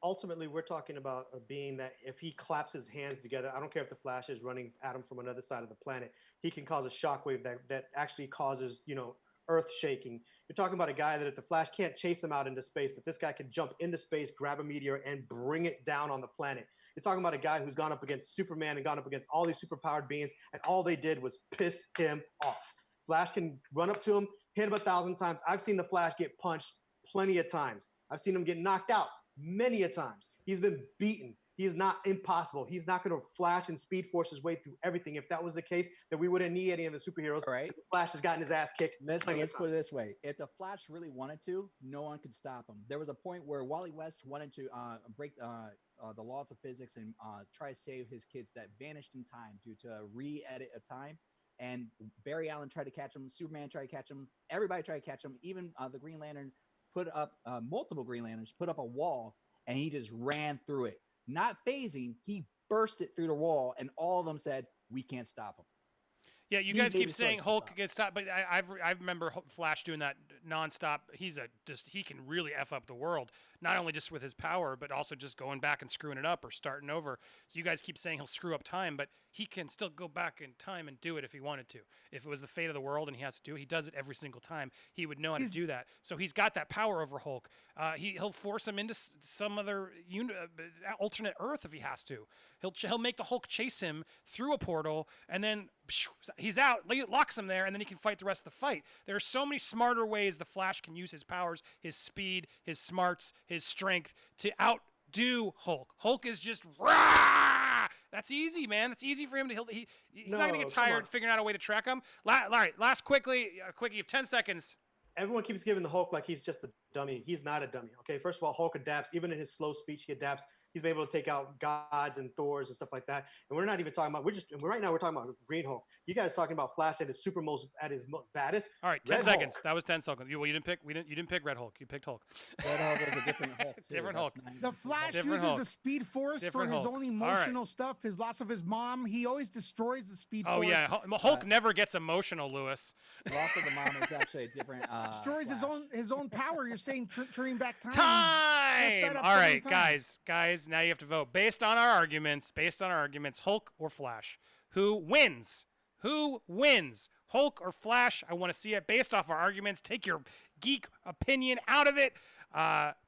Ultimately, we're talking about a being that if he claps his hands together, I don't care if the Flash is running at him from another side of the planet, he can cause a shockwave that actually causes, earth shaking. You're talking about a guy that if the Flash can't chase him out into space, that this guy can jump into space, grab a meteor, and bring it down on the planet. You're talking about a guy who's gone up against Superman and gone up against all these superpowered beings, and all they did was piss him off. Flash can run up to him, hit him 1,000 times. I've seen the Flash get punched plenty of times. I've seen him get knocked out many a times. He's been beaten. He is not impossible. He's not going to Flash and Speed Force his way through everything. If that was the case, then we wouldn't need any of the superheroes. All right. The Flash has gotten his ass kicked. Let's plenty of put it times. this way: if the Flash really wanted to, no one could stop him. There was a point where Wally West wanted to break the laws of physics and try to save his kids that vanished in time due to a re-edit of time. And Barry Allen tried to catch him. Superman tried to catch him. Everybody tried to catch him. Even the Green Lantern put up multiple Green Lanterns put up a wall, and he just ran through it, not phasing. He burst it through the wall, and all of them said, "We can't stop him." Yeah, you He guys made keep the saying choice to Hulk stop. gets stopped, but I remember Flash doing that nonstop. He can really f up the world, not only just with his power, but also just going back and screwing it up or starting over. So you guys keep saying he'll screw up time, but he can still go back in time and do it if he wanted to. If it was the fate of the world and he has to do it, he does it every single time. He would know how to do that. So he's got that power over Hulk. He'll force him into some other alternate Earth if he has to. He'll make the Hulk chase him through a portal, and then he's out, locks him there, and then he can fight the rest of the fight. There are so many smarter ways the Flash can use his powers, his speed, his smarts, his strength to outdo Hulk. Hulk is just rah! That's easy, man. That's easy for him to. He's not gonna get No, come tired on. figuring out a way to track him. All right, last quickie. You have 10 seconds. Everyone keeps giving the Hulk like he's just a dummy. He's not a dummy. Okay, first of all, Hulk adapts. Even in his slow speech, he adapts. He's been able to take out gods and Thors and stuff like that. And we're not even talking about. Right now we're talking about Green Hulk. You guys talking about Flash at his most baddest. All right, 10 Red seconds. Hulk. That was 10 seconds. You didn't pick. You didn't pick Red Hulk. You picked Hulk. Red Hulk is a different Hulk. Too. Different That's Hulk. not- The Flash Different uses Hulk. a Speed Force Different for his Hulk. own All right. emotional stuff. His loss of his mom. He always destroys the Speed Oh Force. yeah, Hulk never gets emotional, Lewis. Loss of the Mom is actually a different. Destroys Flash. his own power. You're saying turning back time. Time. up All so many right, times. guys. Now you have to vote based on our arguments. Hulk or Flash? Who wins? Hulk or Flash? I want to see it based off our arguments. Take your geek opinion out of it.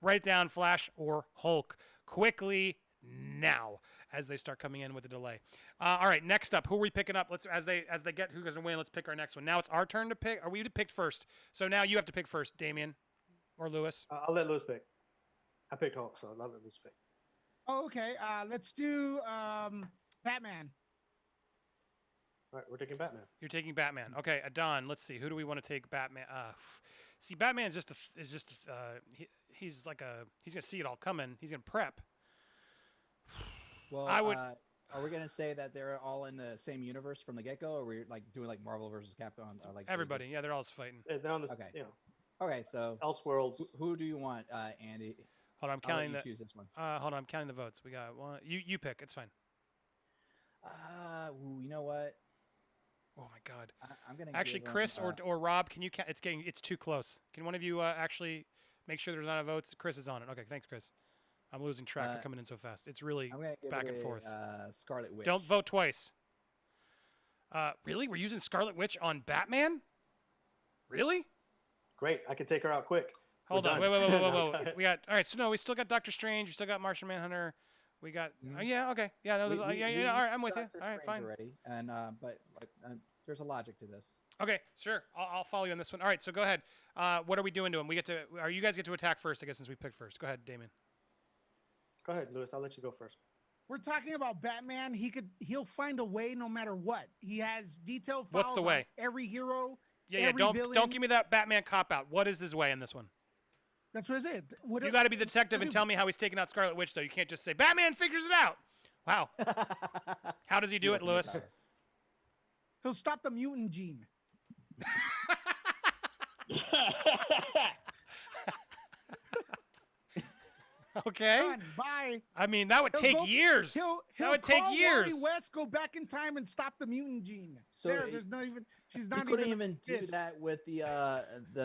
Write down Flash or Hulk quickly now as they start coming in with a delay. All right, next up, who are we picking up? Let's as they get who's gonna win. Let's pick our next one. Now it's our turn to pick. Are we to pick first? So now you have to pick first, Damien or Lewis. I'll let Lewis pick. I picked Hulk, so I'll let Lewis pick. Oh, okay. Let's do Batman. All right, we're taking Batman. You're taking Batman. Okay, Adon. Let's see. Who do we want to take? Batman. See, Batman is just he's gonna see it all coming. He's gonna prep. Well, I would- Are we gonna say that they're all in the same universe from the get go, or we're like doing like Marvel versus Capcom? Or, like Everybody. Yeah, they're all fighting. They're on this, Okay. you know, so Elseworlds. who do you want, Andy? Hold on, I'm I'll let counting you the. choose this one. Hold on, I'm counting the votes. We got one. You pick. It's fine. You know what? Oh my God. I'm gonna Actually, give 'em, Chris or Rob, can you count? It's too close. Can one of you actually make sure there's not a votes? Chris is on it. Okay, thanks, Chris. I'm losing track. They're coming in so fast. It's really I'm gonna give back it and forth. Scarlet Witch. Don't vote twice. Really? We're using Scarlet Witch on Batman? Really? Great, I can take her out quick. Hold We're on. done. Wait. We got all right. So no, we still got Doctor Strange. We still got Martian Manhunter. We got. Yeah. Okay. Yeah. No, We- there's, we- yeah. we Yeah. All right. I'm with you. Doctor All right. Strange Fine. Already, and but like, there's a logic to this. Okay. Sure. I'll follow you on this one. All right. So go ahead. What are we doing to him? You guys get to attack first, I guess, since we picked first. Go ahead, Damon. Go ahead, Lewis. I'll let you go first. We're talking about Batman. He'll find a way no matter what. He has detailed What's files the on way? every hero. Yeah. every Don't villain. give me that Batman cop out. What is his way in this one? That's what it is. What You got to be the detective and tell me how he's taking out Scarlet Witch, though. You can't just say Batman figures it out. Wow. How does he do it, Lewis? He'll stop the mutant gene. Okay. Done. Bye. I mean, that would He'll take go- years. He'll That would take call years. Wally West, go back in time and stop the mutant gene. So There's not even. She's You not couldn't even do exist. that with the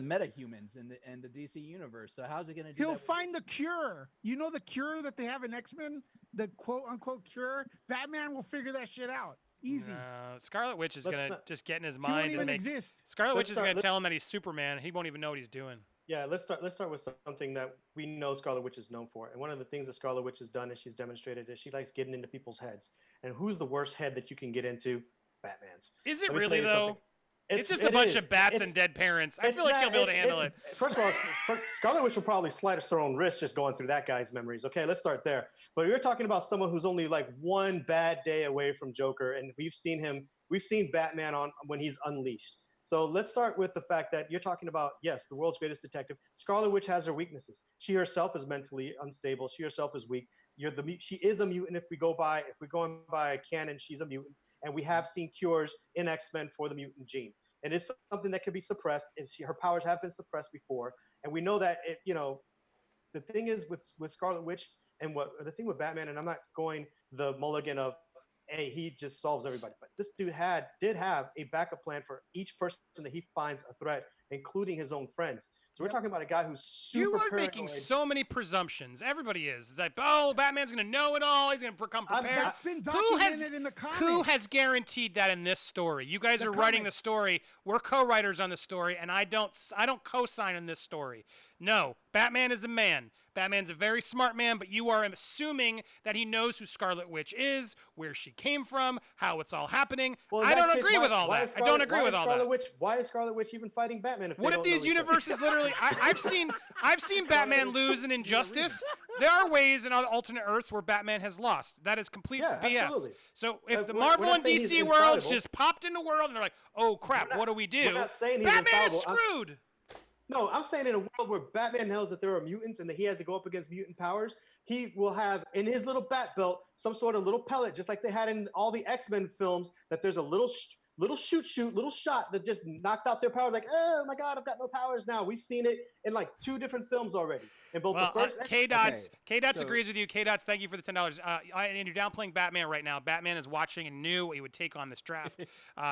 metahumans in the DC universe. So how's it gonna do? He'll that with- find the cure. You know the cure that they have in X-Men, the quote unquote cure. Batman will figure that shit out. Easy. No, Scarlet Witch is Let's gonna not- just get in his He won't mind even and make. exist. Scarlet Let's Witch is start- gonna let's- tell him that he's Superman. He won't even know what he's doing. Yeah, let's start with something that we know Scarlet Witch is known for. And one of the things that Scarlet Witch has done and she's demonstrated is she likes getting into people's heads. And who's the worst head that you can get into? Batman's. Is it Let me really tell you though? something. It's just a bunch of bats and dead parents. I feel like he'll be able to handle it. First of all, Scarlet Witch will probably slice her own wrist just going through that guy's memories. Okay, let's start there. But you're talking about someone who's only like one bad day away from Joker, and we've seen Batman on when he's unleashed. So let's start with the fact that you're talking about, yes, the world's greatest detective. Scarlet Witch has her weaknesses. She herself is mentally unstable. She herself is weak. She is a mutant. If we're going by canon, she's a mutant. And we have seen cures in X-Men for the mutant gene. And it's something that can be suppressed. Her powers have been suppressed before. And we know that the thing is with Scarlet Witch and the thing with Batman, and I'm not going the mulligan of, hey, he just solves everybody. But this dude did have a backup plan for each person that he finds a threat, including his own friends. So we're talking about a guy who's super You are paranoid. making so many presumptions. Everybody is that. Oh, Batman's gonna know it all. He's gonna become prepared. That's been Who has documented in the comics. Who has guaranteed that in this story? You guys The are writing the comics. story. We're co-writers on the story, and I don't co-sign in this story. No, Batman is a man. Batman's a very smart man, but you are assuming that he knows who Scarlet Witch is, where she came from, how it's all happening. Well, in I that don't case, agree with all why that. is I don't agree with all that. Why is Scarlet Witch even fighting Batman? What if these universes literally really. I've seen Batman lose in Injustice. There are ways in other alternate Earths where Batman has lost. That is complete BS. Absolutely. So if the we're Marvel not and saying he's DC worlds infallible. just popped in the world and they're like, oh crap, what do we do? We're not saying he's Batman is infallible. screwed. No, I'm saying in a world where Batman knows that there are mutants and that he has to go up against mutant powers, he will have in his little bat belt some sort of little pellet, just like they had in all the X-Men films, that there's a little little shot that just knocked out their powers. Like, oh my God, I've got no powers now. We've seen it in like 2 different films already. In both the first K-Dots so- agrees with you. K-Dots, thank you for the $10. And you're downplaying Batman right now. Batman is watching and knew he would take on this draft.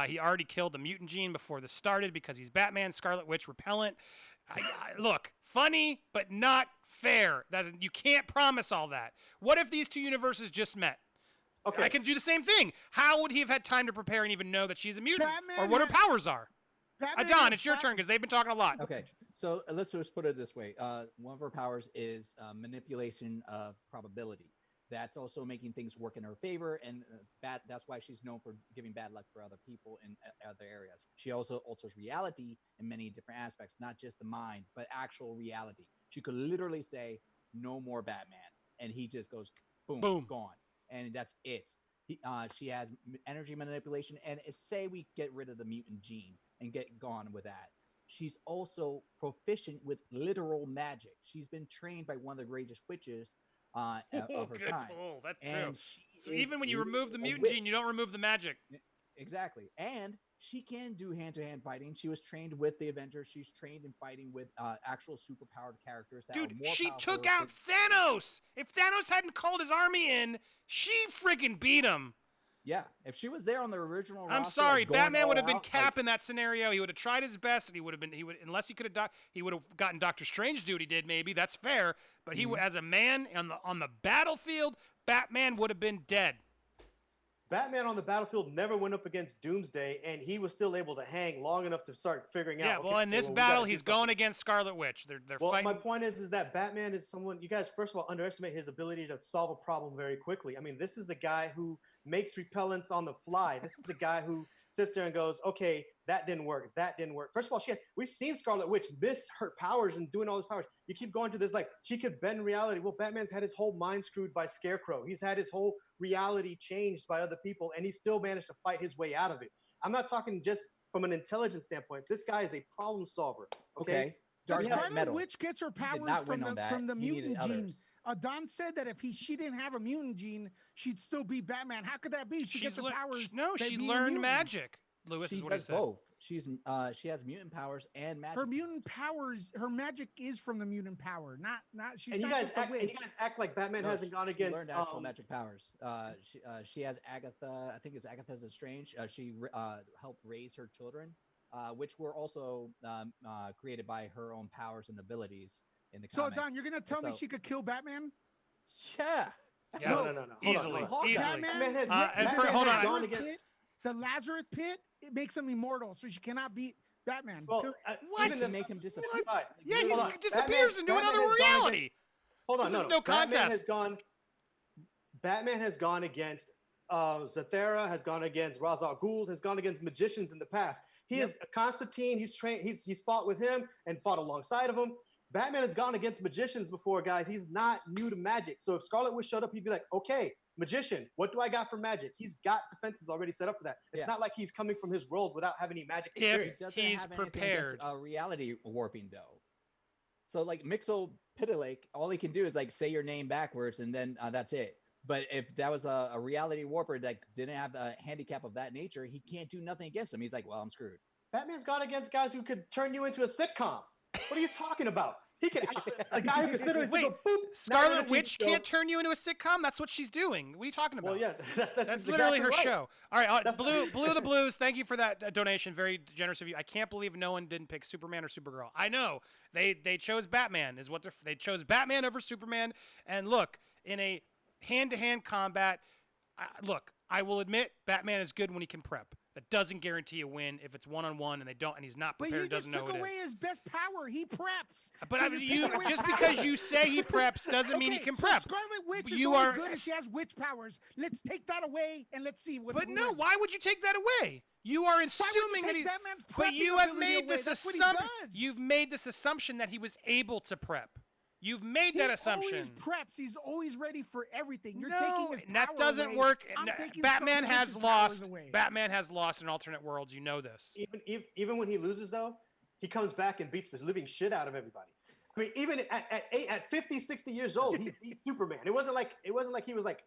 He already killed the mutant gene before this started because he's Batman, Scarlet Witch, repellent. Look, funny, but not fair. You can't promise all that. What if these 2 universes just met? Okay. I can do the same thing. How would he have had time to prepare and even know that she's a mutant? Batman or what her powers are? Batman Don, has it's your fought- turn because they've been talking a lot. Okay, so let's just put it this way. One of her powers is manipulation of probability. That's also making things work in her favor, and that's why she's known for giving bad luck for other people in other areas. She also alters reality in many different aspects, not just the mind, but actual reality. She could literally say, no more Batman, and he just goes, boom. Gone. And that's it. She has energy manipulation, and say we get rid of the mutant gene and get gone with that. She's also proficient with literal magic. She's been trained by one of the greatest witches of her Good time. pull. That's And true. she So is even when you remove the a mutant witch. gene, you don't remove the magic. Exactly. And she can do hand-to-hand fighting. She was trained with the Avengers. She's trained in fighting with actual superpowered characters that are Dude, more she powerful took out Thanos. If Thanos hadn't called his army in, she freaking beat him. Yeah, if she was there on the original I'm roster, sorry, like, going Batman would all have been out, Cap in that scenario. He would have tried his best, and he would unless he could have he would have gotten Doctor Strange duty. Did maybe that's fair, but he as a man on the battlefield, Batman would have been dead. Batman on the battlefield never went up against Doomsday, and he was still able to hang long enough to start figuring out. Yeah, well, okay, in this we gotta battle, do he's something. going against Scarlet Witch. They're Well, fighting. my point is that Batman is someone you guys first of all underestimate his ability to solve a problem very quickly. I mean, this is a guy who makes repellents on the fly. This is the guy who sits there and goes, "Okay, that didn't work. That didn't work." First of all, we've seen Scarlet Witch miss her powers and doing all these powers. You keep going to this like she could bend reality. Well, Batman's had his whole mind screwed by Scarecrow. He's had his whole reality changed by other people, and he still managed to fight his way out of it. I'm not talking just from an intelligence standpoint. This guy is a problem solver. Okay. The Dark Knight Scarlet Metal. Witch gets her He did powers not from win on that. from the He needed mutant gene. others. Don said that if she didn't have a mutant gene, she'd still be Batman. How could that be? She gets her powers. No, by she being a learned mutant. magic. Lewis She is what he does said. both. She has mutant powers and magic. Her mutant powers, her magic is from the mutant power, not. She's And you not guys just a witch. act like Batman No, hasn't gone she against. learned actual magic powers. She has Agatha. I think it's Agatha the Strange. She helped raise her children, which were also created by her own powers and abilities in the So comics. Don, you're gonna tell me So- she could kill Batman? Yeah. Yes. No. Hold on, Easily. hold on. Easily. Batman has, and Batman hold has on. gone against. The Lazarus pit, it makes him immortal, so she cannot beat Batman. Well, What? even To the- make him disappear. All right, Yeah, hold he on. disappears into Batman another has gone reality. against- Hold on, This no, is no. no Batman has contest. gone. Batman has gone against Zathera, has gone against Ra's al Ghul, has gone against magicians in the past. He is Constantine. He's trained. He's fought with him and fought alongside of him. Batman has gone against magicians before, guys. He's not new to magic. So if Scarlet Witch showed up, he'd be like, "Okay, magician, what do I got for magic?" He's got defenses already set up for that. It's Yeah. not like he's coming from his world without having any magic If experience. Doesn't he's have anything prepared. against, reality warping though. So like Mixolydic, all he can do is like say your name backwards and then that's it. But if that was a reality warper that didn't have a handicap of that nature, he can't do nothing against him. He's like, well, I'm screwed. Batman's gone against guys who could turn you into a sitcom. What are you talking about? He can a guy who can literally Wait, go, boop, Scarlet now Witch you're can't turn you into a sitcom? That's what she's doing. What are you talking about? Well, yeah, That's literally her exactly right. show. All right, That's Blue the Blues, thank you for that donation. Very generous of you. I can't believe no one didn't pick Superman or Supergirl. I know. They chose Batman is what they chose Batman over Superman. And look, in a hand-to-hand combat, look, I will admit Batman is good when he can prep. That doesn't guarantee a win if it's one-on-one and and he's not But prepared, you just doesn't know took it away is. his best power. He preps. But So I mean, you take away just power. because you say he preps doesn't mean he can so prep. Scarlet Witch is You only are- good if she has witch powers. Let's take that away and let's see what. But who no, wins. why would you take that away? You are Why would assuming you that take he's. Batman's But prepping you have ability made away? this That's what he assumption. does. You've made this assumption that he was able to prep. You've made that assumption. He always preps. He's always ready for everything. You're no, taking his that power doesn't away. work. I'm No, taking Batman Scarlet has Witch's powers lost. away. Batman has lost in alternate worlds. You know this. Even when he loses, though, he comes back and beats the living shit out of everybody. I mean, even at 50, 60 years old, he beat Superman. It wasn't like he was like.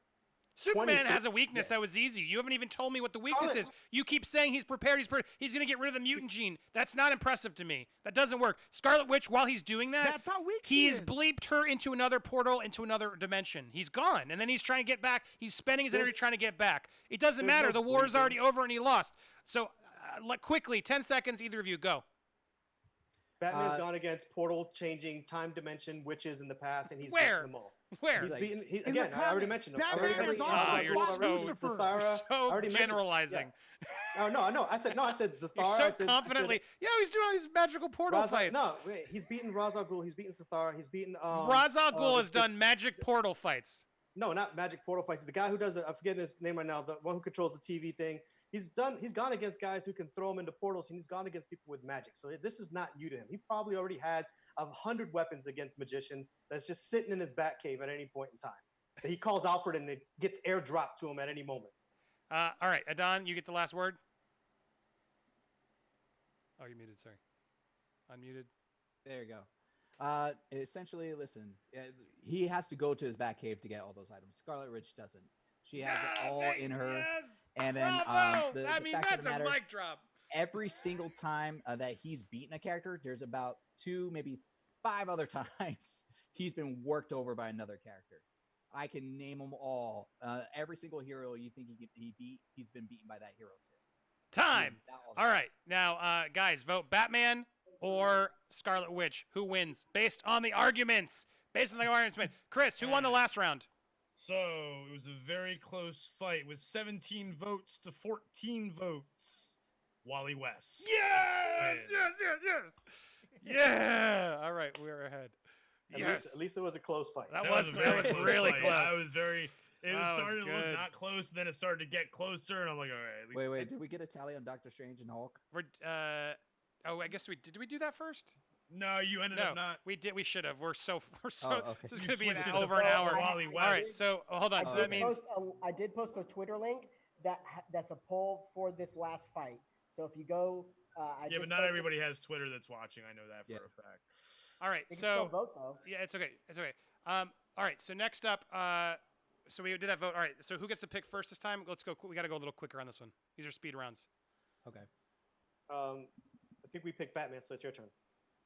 Superman 20, has a weakness that was easy. You haven't even told me what the weakness is. You keep saying he's prepared. He's going to get rid of the mutant gene. That's not impressive to me. That doesn't work. Scarlet Witch, while he's doing that, That's how weak she he's is. bleeped her into another portal, into another dimension. He's gone, and then he's trying to get back. He's spending his energy trying to get back. It doesn't there's matter. no The war is bleeping. already over, and he lost. So, quickly, 10 seconds, either of you, go. Batman's gone against portal changing time dimension witches in the past, and he's Where? beaten them all. Where? He's Like- beaten. In the Again, I already comic, mentioned him. Batman Every- is every- also you're fought so- Lucifer. Zastara, You're I so already mentioned- generalizing. yeah. Oh no, I said Zastara. You're I so said- confidently. Yeah, he's doing all these magical portal fights. No, wait, he's beaten Ra's al Ghul. He's beaten Zastara. He's beaten. Ra's al Ghul the- has done magic portal fights. No, not magic portal fights. The guy who does the, I forget his name right now, the one who controls the TV thing. He's gone against guys who can throw him into portals, and he's gone against people with magic. So this is not new to him. He probably already has 100 weapons against magicians that's just sitting in his bat cave at any point in time. That he calls Alfred and it gets airdropped to him at any moment. All right, Adon, you get the last word. Oh, you're muted. Sorry, unmuted. There you go. Essentially, listen, he has to go to his Batcave to get all those items. Scarlet Witch doesn't. She has it all in her. Yes. And then, Bravo! the I mean, fact of that's the matter, a mic drop. every single time that he's beaten a character, there's about 2, maybe 5 other times he's been worked over by another character. I can name them all. Every single hero you think he beat, he's been beaten by that hero too. Time. All right, now, guys, vote Batman or Scarlet Witch. Who wins? Based on the arguments. Chris, who won the last round? So it was a very close fight with 17 votes to 14 votes. Wally West. Yes! Yeah! All right, we're ahead. At least it was a close fight. That was a very really fight. close. I was very. It That was started to look good. not close, then it started to get closer, and I'm like, all right. At least Wait, did we get a tally on Doctor Strange and Hulk? We're, I guess did we do that first? No, you ended No, up not. we did. We should have. We're so. Oh, okay. This is You gonna be switched it to over an vote hour. for Wally All right, West. so hold on. So that means I did post a Twitter link that's a poll for this last fight. So if you go, Yeah, but not everybody has Twitter that's watching. I know that for a fact. all right. You can still So vote though. yeah, it's okay. It's okay. All right. So next up, so we did that vote. All right. So who gets to pick first this time? Let's go. We got to go a little quicker on this one. These are speed rounds. Okay. I think we picked Batman, so it's your turn.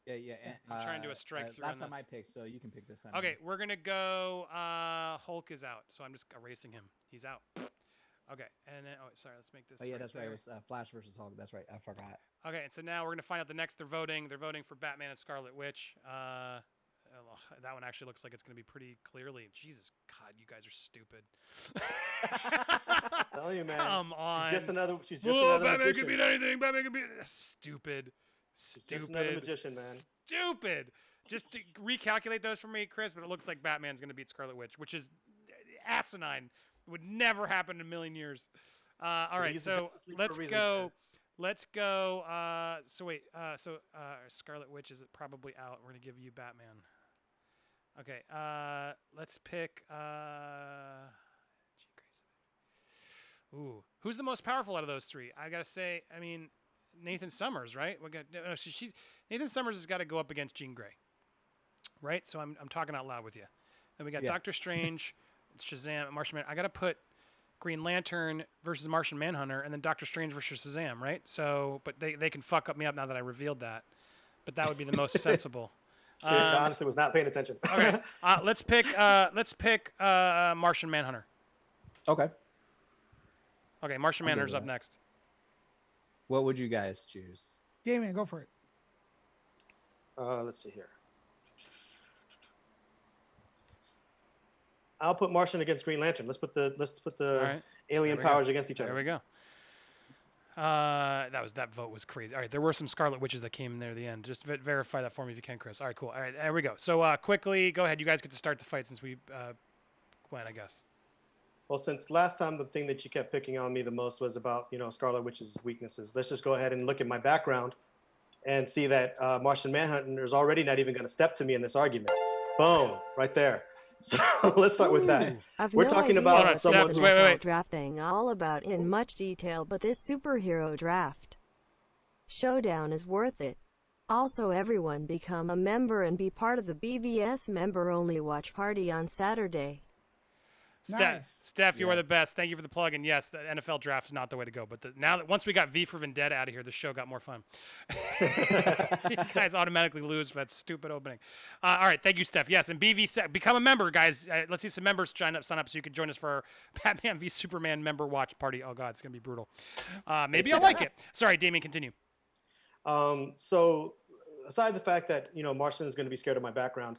Yeah. I'm trying to do a strike through Last on time I this. picked, so you can pick this time. Okay, we're gonna go. Hulk is out, so I'm just erasing him. He's out. Okay, and then sorry, let's make this. Oh yeah, that's right. there. It was Flash versus Hulk. That's right. I forgot. Okay, and so now we're gonna find out the next. They're voting. They're voting for Batman and Scarlet Witch. That one actually looks like it's gonna be pretty clearly. Jesus God, you guys are stupid. Tell you, man. Come on. She's just another. She's just Whoa, another Batman magician. can beat anything. Batman can beat. Stupid. just another magician, man. Stupid. Just to recalculate those for me, Chris, but it looks like Batman's going to beat Scarlet Witch, which is asinine. It would never happen in a million years. All right, He's so Justice League for a let's reason, go. man. Let's go. So wait. So Scarlet Witch is probably out. We're going to give you Batman. Okay. Let's pick. Ooh, who's the most powerful out of those three? I gotta say, I mean, Nathan Summers, right? We got no, she's Nathan Summers has got to go up against Jean Grey, right? So I'm talking out loud with you. Then we got Doctor Strange, Shazam, Martian Man. I gotta put Green Lantern versus Martian Manhunter, and then Doctor Strange versus Shazam, right? So, but they can fuck up me up now that I revealed that. But that would be the most sensible. She honestly was not paying attention. Okay, let's pick Martian Manhunter. Okay. Okay, Martian I'll go Manhunter's with up that. next. What would you guys choose? Damien, go for it. Let's see here. I'll put Martian against Green Lantern. Let's put the All right. alien There we go. powers against each other. There we go. That vote was crazy. All right, there were some Scarlet Witches that came in there at the end. Just verify that for me if you can, Chris. All right, cool. All right, there we go. So quickly, go ahead. You guys get to start the fight since we went, I guess. Well, since last time the thing that you kept picking on me the most was about, Scarlet Witch's weaknesses, let's just go ahead and look at my background and see that Martian Manhunter is already not even going to step to me in this argument. Boom, right there. So let's start with that. I've We're no talking idea about what someone this who. NFL draft thing all about in much detail, but this superhero draft showdown is worth it. Also, everyone become a member and be part of the BVS member-only watch party on Saturday. Nice. Steph, you are the best. Thank you for the plug. And yes, the NFL draft is not the way to go. But now that once we got V for Vendetta out of here, the show got more fun. You guys automatically lose for that stupid opening. All right, thank you, Steph. Yes, and BV, become a member, guys. Let's see some members sign up so you can join us for our Batman v Superman member watch party. Oh God, it's gonna be brutal. Maybe I'll like it. Sorry, Damien, continue. So aside the fact that Martian is going to be scared of my background,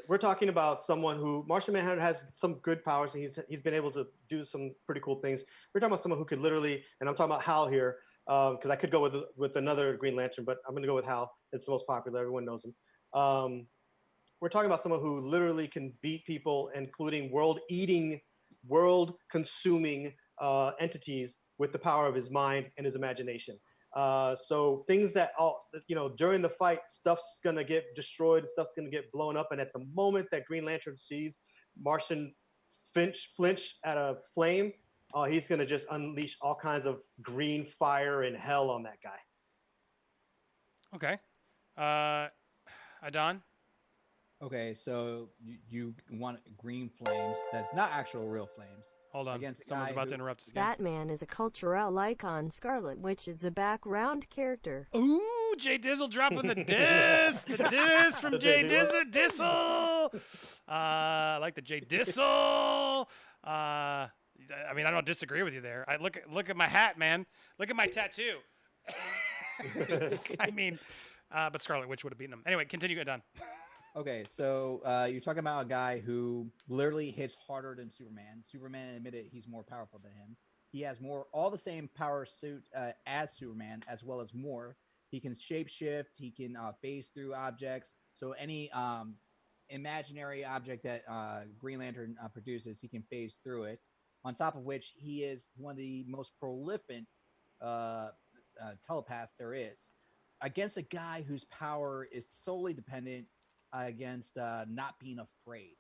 we're talking about someone who Martian Manhunter has some good powers, and he's been able to do some pretty cool things. We're talking about someone who could literally, and I'm talking about Hal here, because I could go with another Green Lantern, but I'm going to go with Hal. It's the most popular. Everyone knows him. We're talking about someone who literally can beat people, including world-eating, world-consuming entities with the power of his mind and his imagination. So things that during the fight, stuff's gonna get destroyed, stuff's gonna get blown up, and at the moment that Green Lantern sees Martian flinch at a flame, he's gonna just unleash all kinds of green fire and hell on that guy. Okay, Adon. Okay, so you want green flames. That's not actual real flames. Hold on. Against a Someone's guy about to who- interrupt us again. Batman is a cultural icon. Scarlet Witch is a background character. Ooh, Jay Dizzle dropping the diss. The diss from Jay Dizzle. I like the Jay Dizzle. I mean, I don't disagree with you there. I look at my hat, man. Look at my tattoo. I mean, but Scarlet Witch would have beaten him. Anyway, continue, Adon. Okay, so you're talking about a guy who literally hits harder than Superman. Superman admitted he's more powerful than him. He has all the same power suit as Superman, as well as more. He can shapeshift. He can phase through objects. So any imaginary object that Green Lantern produces, he can phase through it. On top of which, he is one of the most prolific telepaths there is. Against a guy whose power is solely dependent against not being afraid.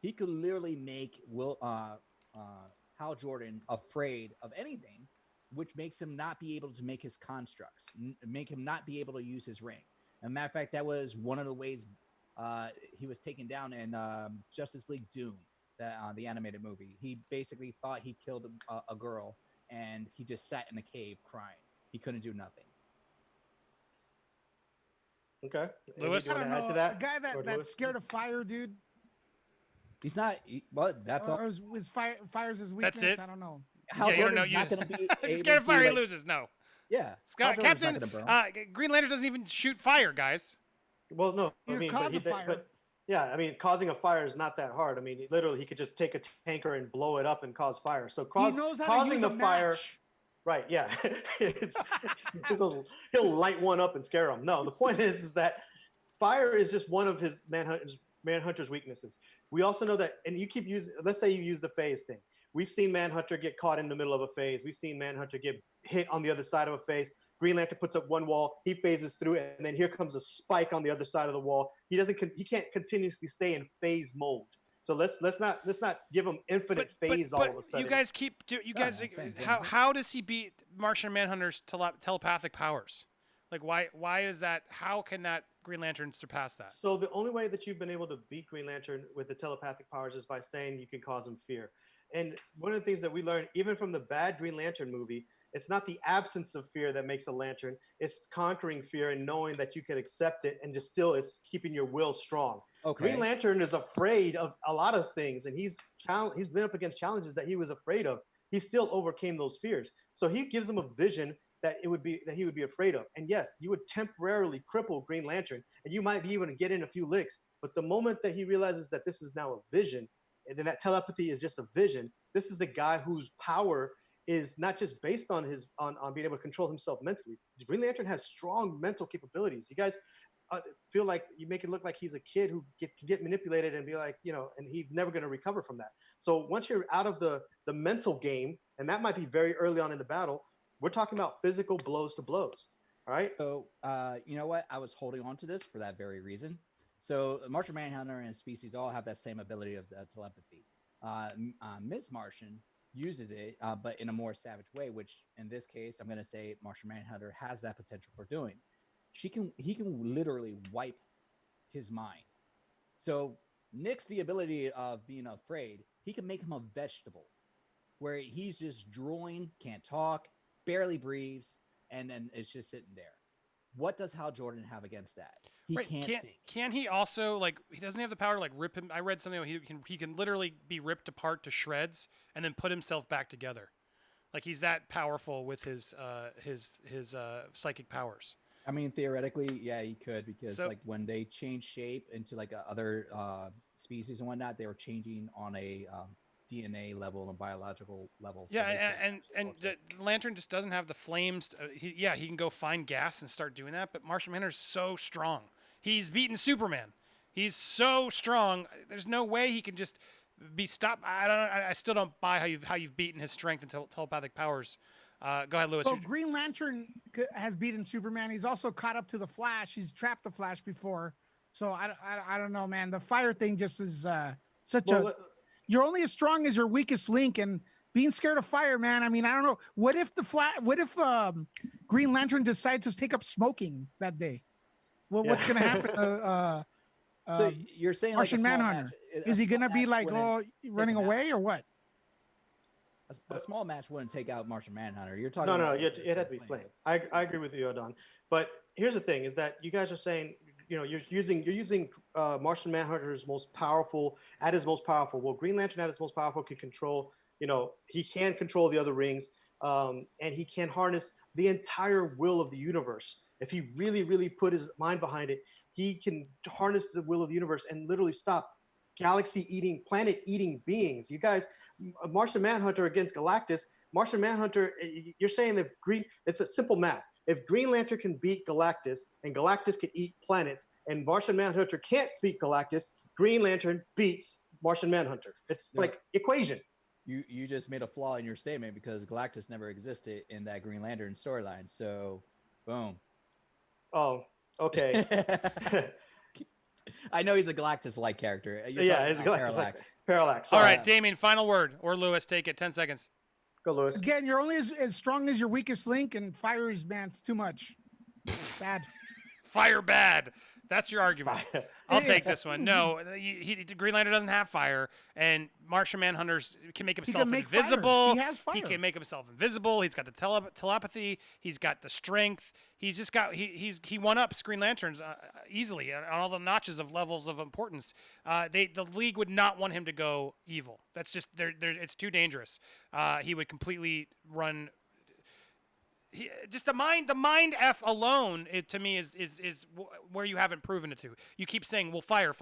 He could literally make Hal Jordan afraid of anything, which makes him not be able to make his constructs, make him not be able to use his ring. As a matter of fact, that was one of the ways he was taken down in Justice League Doom, the animated movie. He basically thought he killed a girl, and he just sat in a cave crying. He couldn't do nothing. Okay. Lewis? You I want don't to add know. to that? A guy Or that's Lewis? scared of fire, dude. He's not. Well, that's all. Or is fire's his weakness? That's it. I don't know. Hal Yeah, you don't Jordan's know. not going to be He's able scared of to, fire. He like- loses. No. Yeah, Scott, Hal Jordan's not Captain. gonna burn. Green Lantern doesn't even shoot fire, guys. Well, no. You could cause a fire. But yeah, I mean, causing a fire is not that hard. I mean, literally, he could just take a tanker and blow it up and cause fire. So He knows how to causing use the a fire. match. Right, yeah. He'll light one up and scare him. No, the point is that fire is just one of his Manhunter's weaknesses. We also know that, and you keep using, let's say you use the phase thing. We've seen Manhunter get caught in the middle of a phase. We've seen Manhunter get hit on the other side of a phase. Green Lantern puts up one wall, he phases through it, and then here comes a spike on the other side of the wall. He can't continuously stay in phase mode. So let's not give him infinite phase all of a sudden. You guys keep how does he beat Martian Manhunter's telepathic powers? Like why is that? How can that Green Lantern surpass that? So the only way that you've been able to beat Green Lantern with the telepathic powers is by saying you can cause him fear. And one of the things that we learned, even from the bad Green Lantern movie, it's not the absence of fear that makes a lantern. It's conquering fear and knowing that you can accept it, and just still it's keeping your will strong. Okay. Green Lantern is afraid of a lot of things, and he's been up against challenges that he was afraid of. He still overcame those fears. So he gives him a vision that he would be afraid of. And yes, you would temporarily cripple Green Lantern, and you might be able to get in a few licks. But the moment that he realizes that this is now a vision, and then that telepathy is just a vision, this is a guy whose power is not just based on his on being able to control himself mentally. Green Lantern has strong mental capabilities. You guys, feel like you make it look like he's a kid who can get manipulated and be like, and he's never going to recover from that. So once you're out of the mental game, and that might be very early on in the battle, we're talking about physical blows to blows. All right. So, you know what? I was holding on to this for that very reason. So, Martian Manhunter and Species all have that same ability of telepathy. Miss Martian uses it, but in a more savage way, which in this case, I'm going to say Martian Manhunter has that potential for doing. He can literally wipe his mind. So, Nick's the ability of being afraid. He can make him a vegetable where he's just drooling, can't talk, barely breathes, and then it's just sitting there. What does Hal Jordan have against that? He can't think. Can he also, like, he doesn't have the power to, like, rip him? I read something where he can literally be ripped apart to shreds and then put himself back together. Like, he's that powerful with his psychic powers. I mean, theoretically, yeah, he could, because like when they change shape into like other species and whatnot, they were changing on a DNA level and a biological level. So and the Lantern just doesn't have the flames. He can go find gas and start doing that, but Martian Manhunter's so strong. He's beaten Superman. He's so strong. There's no way he can just be stopped. I still don't buy how you've beaten his strength and telepathic powers. Go ahead, Lewis. Well, Green Lantern has beaten Superman. He's also caught up to the Flash. He's trapped the Flash before. So I don't know, man. The fire thing just is you're only as strong as your weakest link, and being scared of fire, man. I mean, I don't know. What if Green Lantern decides to take up smoking that day? Well, what's going to happen? So you're saying Martian like Manhunter. Is he going to be like, running away or what? A small match wouldn't take out Martian Manhunter. You're talking. No, it had to be flame. I agree with you, Odon. But here's the thing: is that you guys are saying, you're using Martian Manhunter's most powerful at his most powerful. Well, Green Lantern at his most powerful can control. He can control the other rings, and he can harness the entire will of the universe. If he really, really put his mind behind it, he can harness the will of the universe and literally stop galaxy-eating, planet-eating beings. You guys, Martian Manhunter against Galactus. Martian Manhunter, you're saying that it's a simple math. If Green Lantern can beat Galactus and Galactus can eat planets, and Martian Manhunter can't beat Galactus, Green Lantern beats Martian Manhunter. It's like equation. You just made a flaw in your statement, because Galactus never existed in that Green Lantern storyline. So, boom. Oh, okay. I know he's a Galactus-like character. He's a Galactus. Parallax. All right, Damien, final word. Or Lewis, take it. 10 seconds. Go, Lewis. Again, you're only as strong as your weakest link, and fire is, man, it's too much. Bad. Fire bad. That's your argument. I'll take this one. No, Green Lantern doesn't have fire, and Martian Manhunter can make himself invisible. He has fire. He can make himself invisible. He's got the telepathy. He's got the strength. He's just got he won up Green Lanterns easily on all the notches of levels of importance. The League would not want him to go evil. That's just it's too dangerous. He would completely run. Just the mind F alone, to me is where you haven't proven it to. You keep saying, well, fire.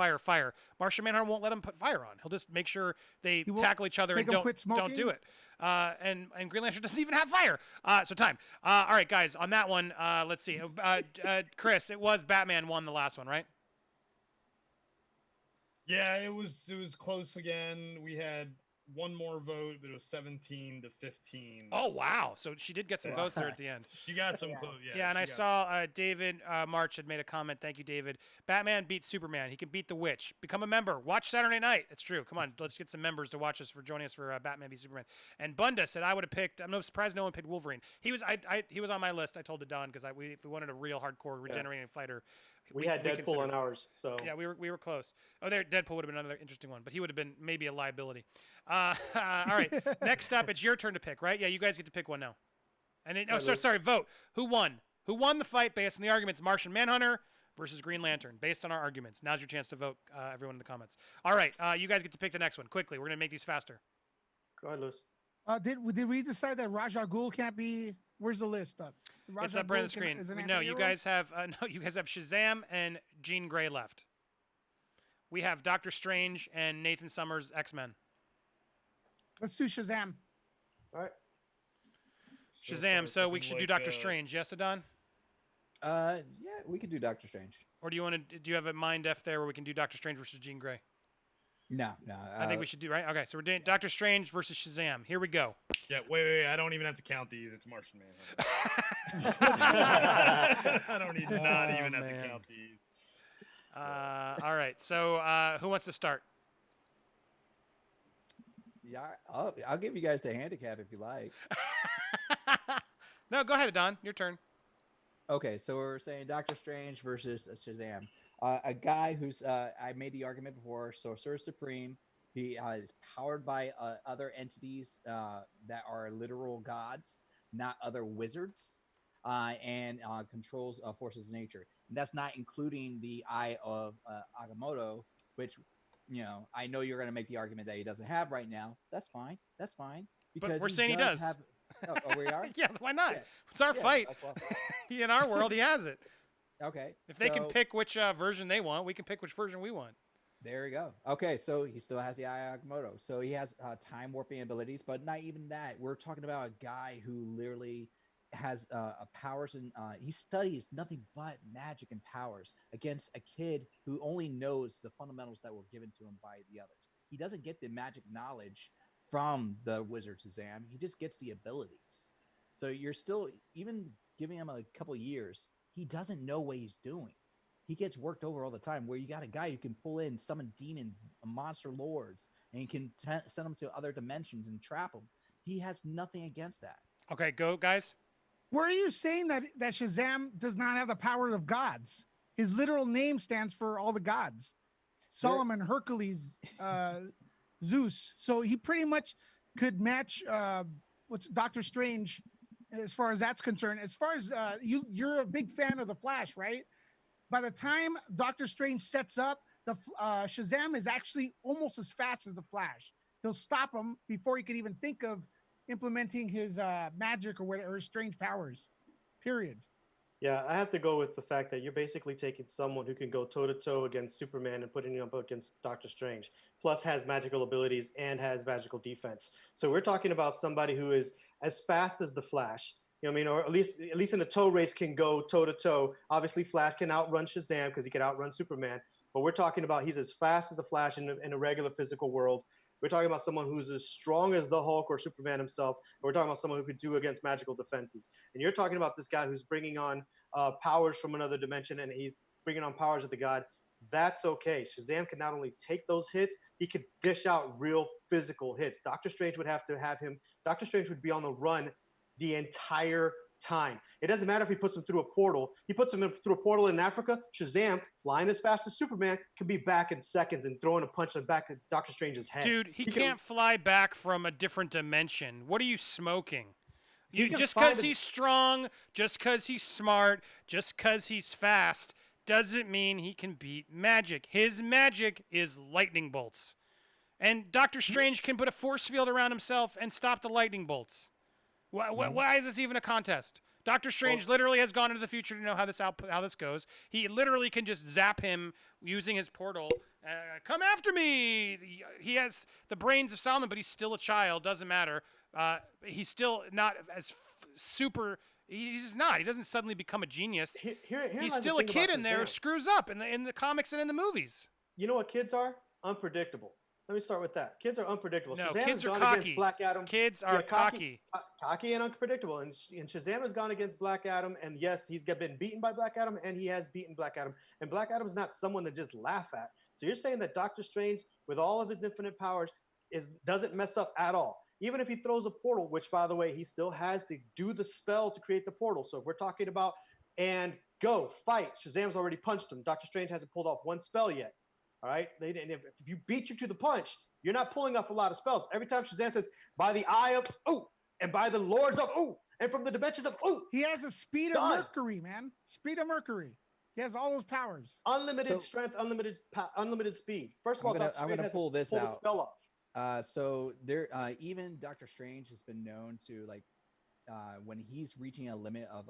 Martian Manhunter won't let him put fire on. He'll just make sure they tackle each other and don't do it. And Green Lantern doesn't even have fire. So time. All right, guys, on that one, let's see. Chris, it was Batman won the last one, right? Yeah, it was close again. We had one more vote, but it was 17-15. Oh, wow. So she did get some votes there at the end. She got some votes, yeah. Yeah, and I saw David March had made a comment. Thank you, David. Batman beats Superman. He can beat the Witch. Become a member. Watch Saturday night. It's true. Come on, let's get some members to watch us for joining us for Batman v Superman. And Bunda said I would have picked. I'm no surprised no one picked Wolverine. He was on my list. I told to Don because if we wanted a real hardcore regenerating fighter. We had Deadpool on ours, so yeah, we were close. Oh, Deadpool would have been another interesting one, but he would have been maybe a liability. All right, next up, it's your turn to pick, right? Yeah, you guys get to pick one now. And sorry, vote. Who won? Who won the fight based on the arguments? Martian Manhunter versus Green Lantern, based on our arguments. Now's your chance to vote, everyone in the comments. All right, you guys get to pick the next one quickly. We're gonna make these faster. Go ahead, Lewis. Did we decide that Ra's al Ghul can't be? Where's the list up? It's up right on the screen. No, you guys have Shazam and Jean Grey left. We have Doctor Strange and Nathan Summers X-Men. Let's do Shazam. All right. Shazam. So we should do Doctor Strange. Yes, Adon? Yeah, we could do Doctor Strange. Or do you want to? Do you have a mind F there where we can do Doctor Strange versus Jean Grey? No. I think we should do right. Okay, so we're doing Doctor Strange versus Shazam. Here we go. Yeah, wait. I don't even have to count these. It's Martian Man. I don't need not even have to count these. All right. So who wants to start? Yeah, I'll give you guys the handicap if you like. No, go ahead, Don. Your turn. Okay, so we're saying Doctor Strange versus Shazam. A guy who's I made the argument before, Sorcerer Supreme. He is powered by other entities that are literal gods, not other wizards, and controls forces of nature. And that's not including the Eye of Agamotto, which, you know, I know you're going to make the argument that he doesn't have right now. That's fine. That's fine. But we're saying he does. Have, oh, we are? Yeah, why not? Yeah. It's our fight. In our world, he has it. Okay. If they can pick which version they want, we can pick which version we want. There we go. Okay, so he still has the Eye of Agamotto. So he has time warping abilities, but not even that. We're talking about a guy who literally has powers, and he studies nothing but magic and powers against a kid who only knows the fundamentals that were given to him by the others. He doesn't get the magic knowledge from the wizard Shazam. He just gets the abilities. So you're still, even giving him a couple years, he doesn't know what he's doing. He gets worked over all the time, where you got a guy who can pull in, summon demon monster lords, and he can send them to other dimensions and trap them. He has nothing against that. Okay, go, guys. Were you saying that Shazam does not have the power of gods? His literal name stands for all the gods. Solomon, Hercules, Zeus. So he pretty much could match what's Doctor Strange as far as that's concerned. As far as you're a big fan of the Flash, right? By the time Doctor Strange sets up, the Shazam is actually almost as fast as the Flash. He'll stop him before he could even think of implementing his magic or whatever, his strange powers. Period. Yeah, I have to go with the fact that you're basically taking someone who can go toe-to-toe against Superman and putting him up against Doctor Strange, plus has magical abilities and has magical defense. So we're talking about somebody who is as fast as the Flash, you know what I mean, or at least in a tow race can go toe-to-toe. Obviously, Flash can outrun Shazam because he can outrun Superman, but we're talking about he's as fast as the Flash in a regular physical world. We're talking about someone who's as strong as the Hulk or Superman himself. We're talking about someone who could do against magical defenses. And you're talking about this guy who's bringing on powers from another dimension, and he's bringing on powers of the god. That's okay. Shazam can not only take those hits, he could dish out real physical hits. Doctor Strange would have to have him. Doctor Strange would be on the run the entire time. It doesn't matter if he puts him through a portal. He puts him through a portal in Africa. Shazam, flying as fast as Superman, can be back in seconds and throwing a punch in the back of Doctor Strange's head. Dude, he can't fly back from a different dimension. What are you smoking? Just find because he's strong, just because he's smart, just because he's fast, doesn't mean he can beat magic. His magic is lightning bolts. And Doctor Strange can put a force field around himself and stop the lightning bolts. Why is this even a contest? Doctor Strange literally has gone into the future to know how this goes. He literally can just zap him using his portal. Come after me! He has the brains of Solomon, but he's still a child. Doesn't matter. He's still not as super. He's not. He doesn't suddenly become a genius. He's still a kid in there who screws up in the comics and in the movies. You know what kids are? Unpredictable. Let me start with that. Kids are unpredictable. No, Shazam kids has are gone cocky. against Black Adam. Kids are cocky. Cocky and unpredictable. And Shazam has gone against Black Adam. And yes, he's been beaten by Black Adam, and he has beaten Black Adam. And Black Adam is not someone to just laugh at. So you're saying that Doctor Strange, with all of his infinite powers, doesn't mess up at all. Even if he throws a portal, which, by the way, he still has to do the spell to create the portal. So if we're talking about, and go, fight, Shazam's already punched him. Doctor Strange hasn't pulled off one spell yet. All right? And if you beat you to the punch, you're not pulling off a lot of spells. Every time Shazam says, by the eye of, ooh, and by the lords of, ooh, and from the dimension of, ooh. He has a speed of Mercury, man. Speed of Mercury. He has all those powers. Unlimited strength, unlimited speed. First of all, I'm going to pull this out. The spell off. So there, even Doctor Strange has been known to, like, when he's reaching a limit of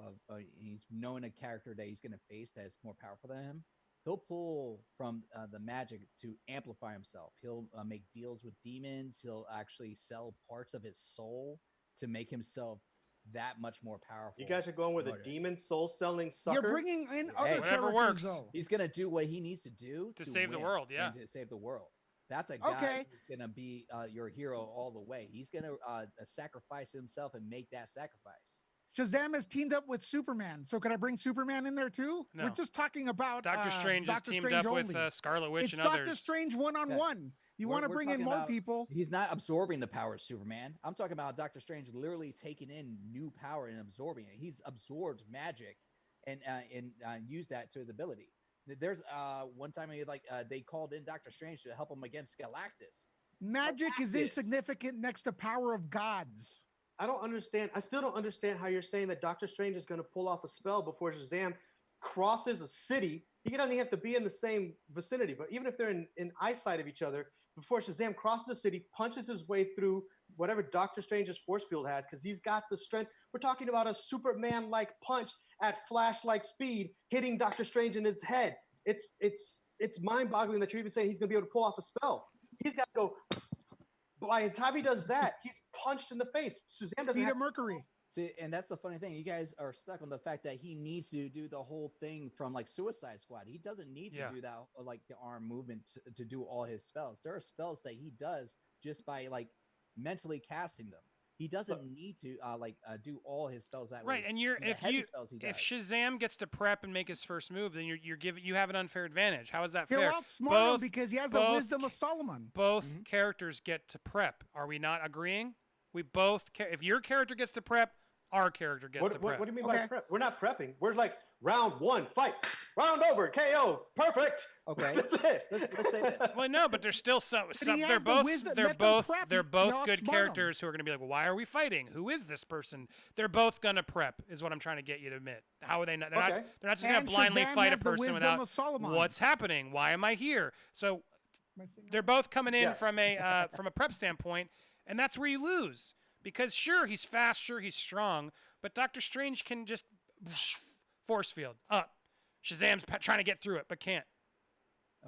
he's knowing a character that he's going to face that is more powerful than him, he'll pull from the magic to amplify himself. He'll make deals with demons. He'll actually sell parts of his soul to make himself that much more powerful. You guys are going with a Order. demon soul selling sucker. You're bringing in Hey, other whatever characters, works. though. He's gonna do what he needs to do To save the win world, yeah. and to save the world. That's a guy Okay. who's gonna be your hero all the way. He's gonna sacrifice himself and make that sacrifice. Shazam has teamed up with Superman. So can I bring Superman in there too? No. We're just talking about Doctor Strange has Doctor teamed Strange up with only. Scarlet Witch It's and Doctor others. Strange one-on-one. You We're- want to we're bring in talking more about- people? He's not absorbing the power of Superman. I'm talking about Doctor Strange literally taking in new power and absorbing it. He's absorbed magic and used that to his ability. There's one time they called in Doctor Strange to help him against Galactus. Magic is Galactus. insignificant next to power of gods. I don't understand. I still don't understand how you're saying that Doctor Strange is going to pull off a spell before Shazam crosses a city. He doesn't even have to be in the same vicinity, but even if they're in eyesight of each other, before Shazam crosses a city, punches his way through whatever Doctor Strange's force field has, because he's got the strength. We're talking about a Superman-like punch at Flash-like speed, hitting Doctor Strange in his head. It's mind-boggling that you're even saying he's going to be able to pull off a spell. He's got to go. By the time he does that, he's punched in the face. Shazam doesn't Speed have of Mercury. See, and that's the funny thing. You guys are stuck on the fact that he needs to do the whole thing from like Suicide Squad. He doesn't need to Yeah. do that, like the arm movement to do all his spells. There are spells that he does just by like mentally casting them. He doesn't need to do all his spells that way. Right, and you're The heavy spells he if does. Shazam gets to prep and make his first move, then you have an unfair advantage. How is that He'll fair? outsmart him because he has the both- wisdom of Solomon. Both characters get to prep. Are we not agreeing? We both if your character gets to prep, our character gets to prep. what do you mean by Okay. prep? We're not prepping. We're like round one, fight. Round over, KO. Perfect. Okay. That's it. Let's say this. Well, no, but there's still some. he They're has the both. wisdom- They're let them both. prep. They're You'll both good outsmart 'em. characters who are going to be like, well, why are we fighting? Who is this person? They're both going to prep. Is what I'm trying to get you to admit. How are they not? They're Okay. not. They're not just going And to blindly Shazam fight a has the person wisdom without of Solomon. what's happening. Why am I here? So they're both coming in Yes. from a prep standpoint, and that's where you lose because sure he's fast, sure he's strong, but Doctor Strange can just force field up. Shazam's trying to get through it, but can't.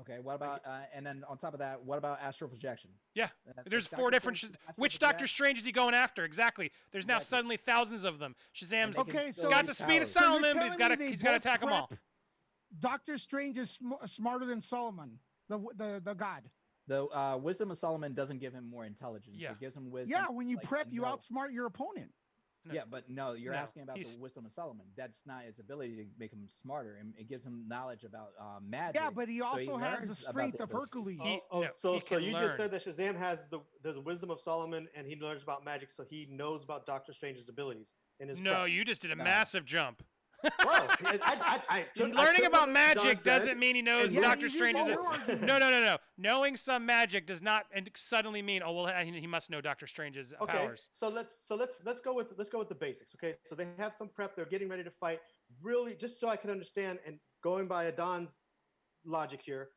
Okay, what about and then on top of that, what about astral projection? Yeah, there's Dr. four different. Strange's astral Which Doctor project- Strange is he going after? Exactly. There's now Exactly. suddenly thousands of them. Shazam's And they can Okay, still so- got use the speed of powers. So you're Solomon, but he's telling got me to they he's got to both attack them all. prep? Doctor Strange is smarter than Solomon, the god. The wisdom of Solomon doesn't give him more intelligence. Yeah. It gives him wisdom. Yeah, when you like, prep, to you know. outsmart your opponent. No. Yeah, but no, you're No, asking about he's- the wisdom of Solomon. That's not his ability to make him smarter, and it gives him knowledge about magic. Yeah, but he so also has the learns about strength the of ability. Hercules. He- Oh, no, so he so can you learn. just said that Shazam has the wisdom of Solomon and he learns about magic, so he knows about Doctor Strange's abilities in his No, prep. you just did a No. massive jump. Bro, I took Learning what about Don magic said, doesn't mean he knows and Doctor you Strange just is. all argued. No. Knowing some magic does not suddenly mean he must know Doctor Strange's Okay, powers. so let's go with the basics. Okay, so they have some prep. They're getting ready to fight. Really, just so I can understand, and going by Adon's logic here,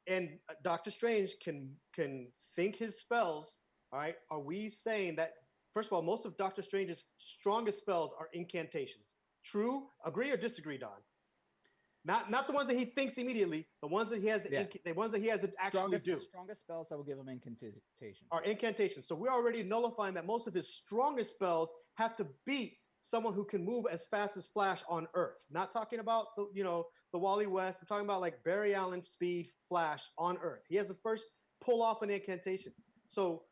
and Doctor Strange can think his spells. All right, are we saying that first of all, most of Doctor Strange's strongest spells are incantations? True? Agree or disagree, Don? Not the ones that he thinks immediately. The ones that he has the ones that he has to actually do. Strongest spells that will give him incantations. Are incantations. So we're already nullifying that most of his strongest spells have to beat someone who can move as fast as Flash on Earth. Not talking about the Wally West. I'm talking about like Barry Allen speed Flash on Earth. He has to first pull off an incantation. So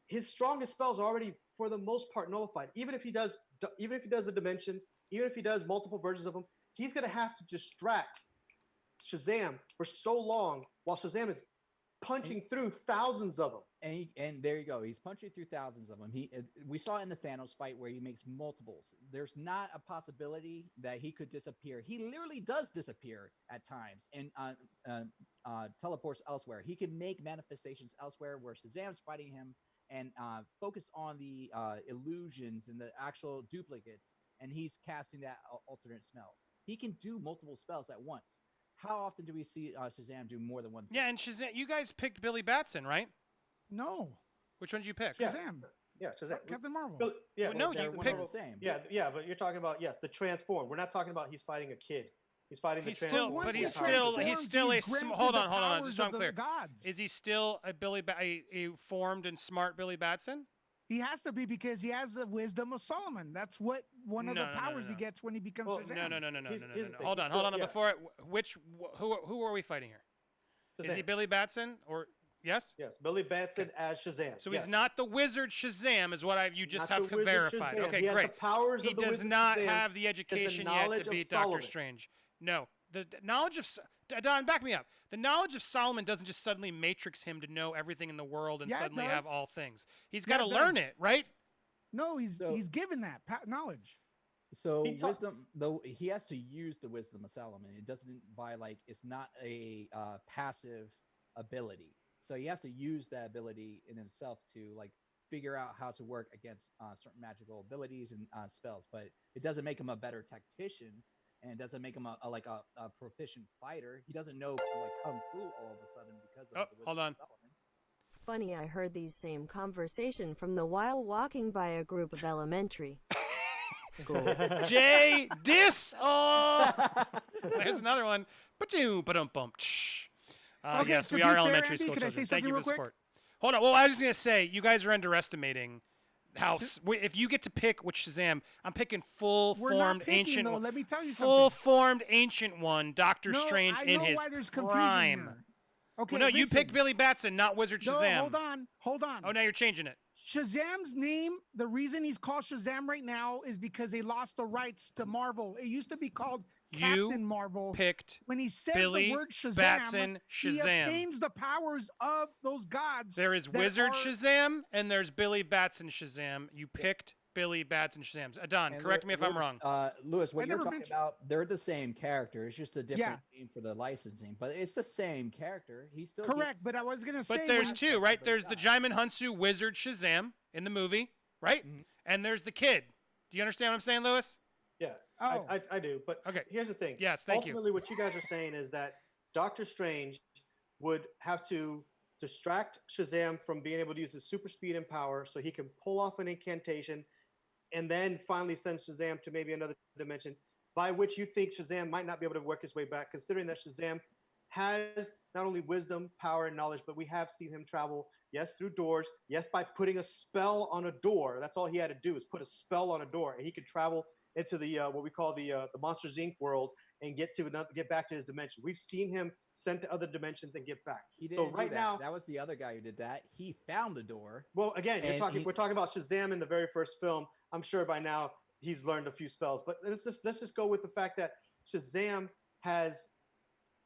his strongest spells are already, for the most part, nullified. Even if he does the dimensions, even if he does multiple versions of them, he's going to have to distract Shazam for so long while Shazam is punching through thousands of them. And there you go. He's punching through thousands of them. We saw in the Thanos fight where he makes multiples. There's not a possibility that he could disappear. He literally does disappear at times and teleports elsewhere. He can make manifestations elsewhere where Shazam's fighting him and focus on the illusions and the actual duplicates, and he's casting that alternate spell. He can do multiple spells at once. How often do we see Shazam do more than one thing? Yeah, and Shazam, you guys picked Billy Batson, right? No, Which one did you pick? Yeah. Shazam. Yeah, Shazam. Captain Marvel. Yeah, Well, no, They're you one picked- and the same. yeah, but you're talking about the transform. We're not talking about he's fighting a kid. He's fighting the He's still, transform. but Once he's he still transforms, he's granted hold the on, just powers so I'm of the clear. gods. Is he still a formed and smart Billy Batson? He has to be because he has the wisdom of Solomon. That's what one of the powers he gets when he becomes Well, Shazam. No. Here's the thing. Hold on. Yeah. Before who are we fighting here? Is he Shazam. Billy Batson or yes? Yes, Billy Batson as Shazam. So yes. he's not the wizard Shazam, is what you just Not have the wizard verified. Shazam. Okay, He has great. the powers He of the does wizard not Shazam. have the He has the education yet knowledge to of beat Doctor Solomon. Strange. No, the knowledge of Don, back me up. The knowledge of Solomon doesn't just suddenly matrix him to know everything in the world and Yeah, it suddenly have does. all things. He's Yeah, got to it learn does. it, right? No, he's given that knowledge. So He talk- wisdom, though, he has to use the wisdom of Solomon. It doesn't it's not a passive ability. So he has to use that ability in himself to figure out how to work against certain magical abilities and spells. But it doesn't make him a better tactician, and it doesn't make him a proficient fighter. He doesn't know kung fu all of a sudden because of the wisdom hold on. of Solomon. Funny, I heard these same conversation from the while walking by a group of elementary school. Jay Dis. Oh, there's another one. Ba-dum-bum. Okay, Yes, so we to are be fair, elementary Andy, school can I children. say Thank you something for the real quick? support. Hold on. Well, I was just gonna say you guys are underestimating how if you get to pick which Shazam, I'm picking We're not full-formed picking, ancient. though. Let me tell you something. Full-formed ancient one, Doctor No, Strange I in know his why there's confusion prime. here. Okay, Well, no, you listen. picked Billy Batson, not Wizard Shazam. No, hold on. Oh, now you're changing it. Shazam's name, the reason he's called Shazam right now is because they lost the rights to Marvel. It used to be called Captain Marvel. Picked When he says Billy the word Shazam, Batson he Shazam. obtains the powers of those gods. There is that Wizard are- Shazam and there's Billy Batson Shazam. You picked Billy Batson Shazam. Adon, And correct me if I'm Lewis, wrong. Lewis, what I you're never talking mentioned- about, they're the same character. It's just a different name for the licensing, but it's the same character. He's still Correct, but I was gonna say But there's when- two, right? There's the Jaimin Hunsu Wizard Shazam in the movie, right? Mhm. And there's the kid. Do you understand what I'm saying, Lewis? Yeah, Oh. I do. But Okay. here's the thing. Yes, thank you. Ultimately, what you guys are saying is that Doctor Strange would have to distract Shazam from being able to use his super speed and power so he can pull off an incantation and then finally send Shazam to maybe another dimension, by which you think Shazam might not be able to work his way back, considering that Shazam has not only wisdom, power, and knowledge, but we have seen him travel, yes, through doors, yes, by putting a spell on a door. That's all he had to do is put a spell on a door, and he could travel into the what we call the Monsters Inc. world and get back to his dimension. We've seen him sent to other dimensions and get back. He didn't So right do that. now, That was the other guy who did that. He found a door. well, again, And we're talking about Shazam in the very first film. I'm sure by now he's learned a few spells, but let's just go with the fact that Shazam has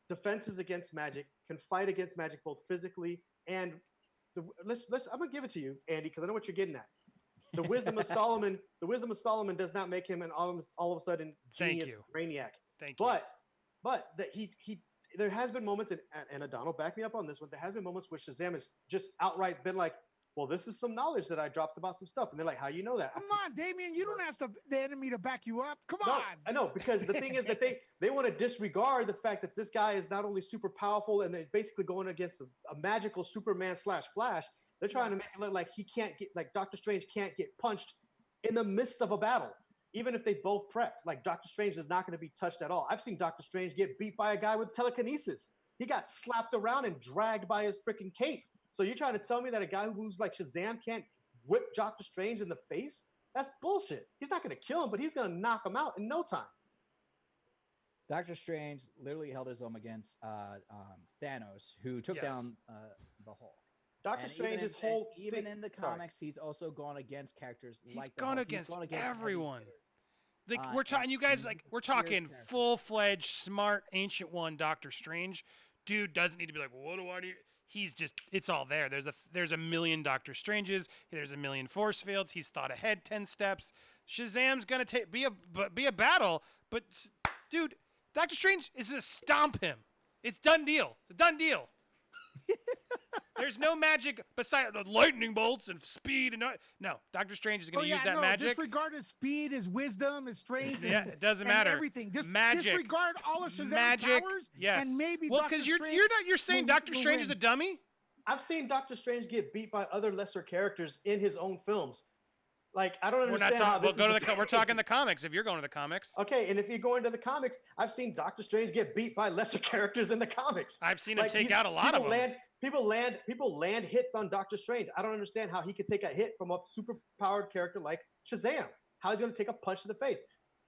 defenses against magic, can fight against magic both physically and I'm gonna give it to you, Andy, because I know what you're getting at. The wisdom of Solomon, does not make him an all of a sudden Thank genius you. brainiac. Thank you. But that he there has been moments, and Adon will back me up on this one. There has been moments where Shazam has just outright been like, "Well, this is some knowledge that I dropped about some stuff," and they're like, "How you know that?" Come on, Damien, you don't ask the enemy to back you up. Come No, on. I know, because the thing is that they want to disregard the fact that this guy is not only super powerful and he's basically going against a magical Superman / Flash. They're trying to make it look like he can't get, like Doctor Strange can't get punched in the midst of a battle, even if they both prepped. Like Doctor Strange is not going to be touched at all. I've seen Doctor Strange get beat by a guy with telekinesis. He got slapped around and dragged by his freaking cape. So you're trying to tell me that a guy who's like Shazam can't whip Doctor Strange in the face? That's bullshit. He's not going to kill him, but he's going to knock him out in no time. Doctor Strange literally held his own against Thanos, who took Yes. down the Hulk. Doctor And Strange's even whole even thing- in the sorry. comics, he's also gone against characters He's like the gone Hulk. against heavy everyone. hitters. Like we're talking, and you guys, he's like we're a fierce talking character. full-fledged, smart, ancient one, Doctor Strange. Dude doesn't need to be like, what do I need? He's just, it's all there. There's a million Doctor Stranges. There's a million force fields. He's thought ahead 10 steps. Shazam's gonna be a battle, but dude, Doctor Strange is gonna stomp him. It's done deal. It's a done deal. There's no magic beside the lightning bolts and speed and no. Doctor Strange is going to use that magic. Disregard his speed, his wisdom, his strength. Yeah, it doesn't and matter. Everything. Just magic. disregard all of Shazam's magic. powers. Yes. And maybe well, because you're saying Doctor Strange is a dummy. I've seen Doctor Strange get beat by other lesser characters in his own films. Like, I don't We're understand not how talking. this We'll go is to the. We're talking the comics. If you're going to the comics, Okay, and if you go into the comics, I've seen Doctor Strange get beat by lesser characters in the comics. I've seen him Like, take he's- out a lot of them. people land hits on Doctor Strange. I don't understand how he could take a hit from a super powered character like Shazam. How he's going to take a punch to the face?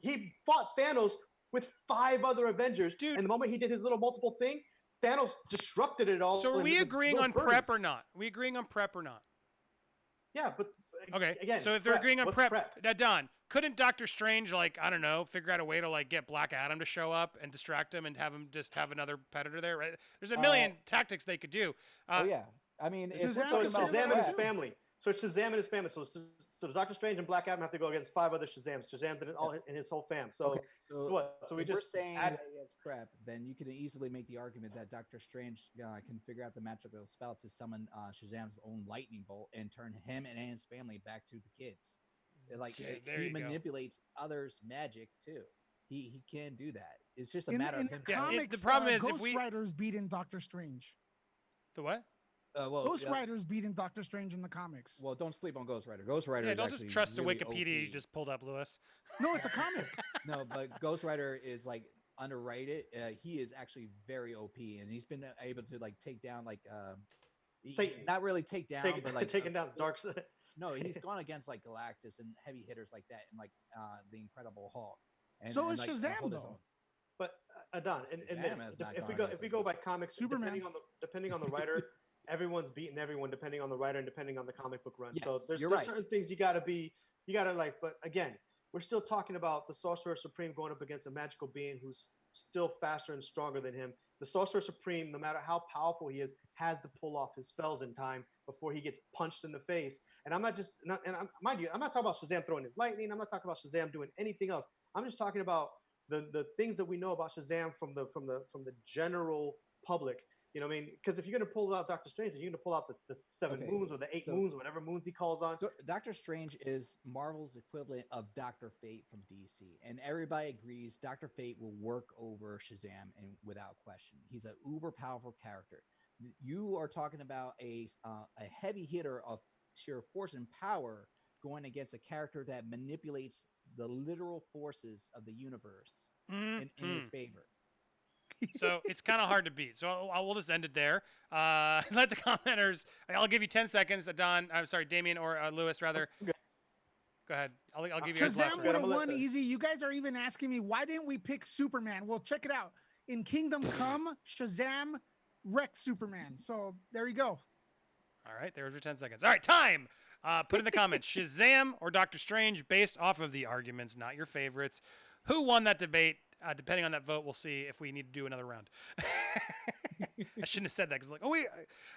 He fought Thanos with 5 other Avengers, Dude. and the moment he did his little multiple thing, Thanos disrupted it all. So are and we it was agreeing little on prep or birds. not? Are we agreeing on prep or not? Yeah, but Okay. again, So if they're prep. agreeing on What's prep, Don, couldn't Doctor Strange, like, I don't know, figure out a way to like get Black Adam to show up and distract him and have him just have another predator there? Right? There's a million tactics they could do. Oh yeah, I mean, if we're Shazam So talking it's about Shazam and his prep, family. So it's Shazam and his family. So Doctor Strange and Black Adam have to go against 5 other Shazams. Shazam's in his whole fam. So okay, so what? So we if we're just saying add, that he has prep, then you can easily make the argument that Doctor Strange can figure out the magical spell to summon Shazam's own lightning bolt and turn him and his family back to the kids. Like Yeah, there he you go. manipulates others' magic too. He can do that. It's just a In, matter in of the him. Yeah, comics, the problem is if Ghost we- Rider's beating Doctor Strange. The what? Ghost Rider's beating Doctor Strange in the comics. Well, don't sleep on Ghost Rider. Ghost Rider. Yeah, is don't just actually trust really the Wikipedia you OP. just pulled up, Lewis. No, it's a comic. No, but Ghost Rider is like underrated. He is actually very OP, and he's been able to like take down like Satan. not really take down, but like taking down Dark Side. No, he's gone against like Galactus and heavy hitters like that, and like the Incredible Hulk. So is like, Shazam, hold his though. own. But Adon, and Shazam has not if we gone go against if we go by Shazam. comics, Superman. depending on the writer, everyone's beating everyone depending on the writer and depending on the comic book run. So Yes, there's you're still right. certain things you gotta like. But again, we're still talking about the Sorcerer Supreme going up against a magical being who's still faster and stronger than him. The Sorcerer Supreme, no matter how powerful he is, has to pull off his spells in time before he gets punched in the face. And mind you, I'm not talking about Shazam throwing his lightning. I'm not talking about Shazam doing anything else. I'm just talking about the things that we know about Shazam from the general public. You know what I mean? Because if you're going to pull out Doctor Strange, you're going to pull out the 7 Okay, moons or the 8 moons, whatever moons he calls on. So Doctor Strange is Marvel's equivalent of Doctor Fate from DC, and everybody agrees Doctor Fate will work over Shazam, and without question, he's an uber powerful character. You are talking about a heavy hitter of sheer force and power going against a character that manipulates the literal forces of the universe in his favor. So it's kind of hard to beat. So we'll just end it there. Let the commenters. I'll give you 10 seconds. Don, I'm sorry, Damien or Lewis, rather. Okay. Go ahead. I'll give you guys last Shazam word. would have I'm gonna won let the- easy. You guys are even asking me why didn't we pick Superman? Well, check it out. In Kingdom Come, Shazam wrecked Superman. So there you go. All right, there's your 10 seconds. All right, time. Put in the comments Shazam or Doctor Strange based off of the arguments, not your favorites. Who won that debate? Depending on that vote, we'll see if we need to do another round. I shouldn't have said that because, like, oh, wait.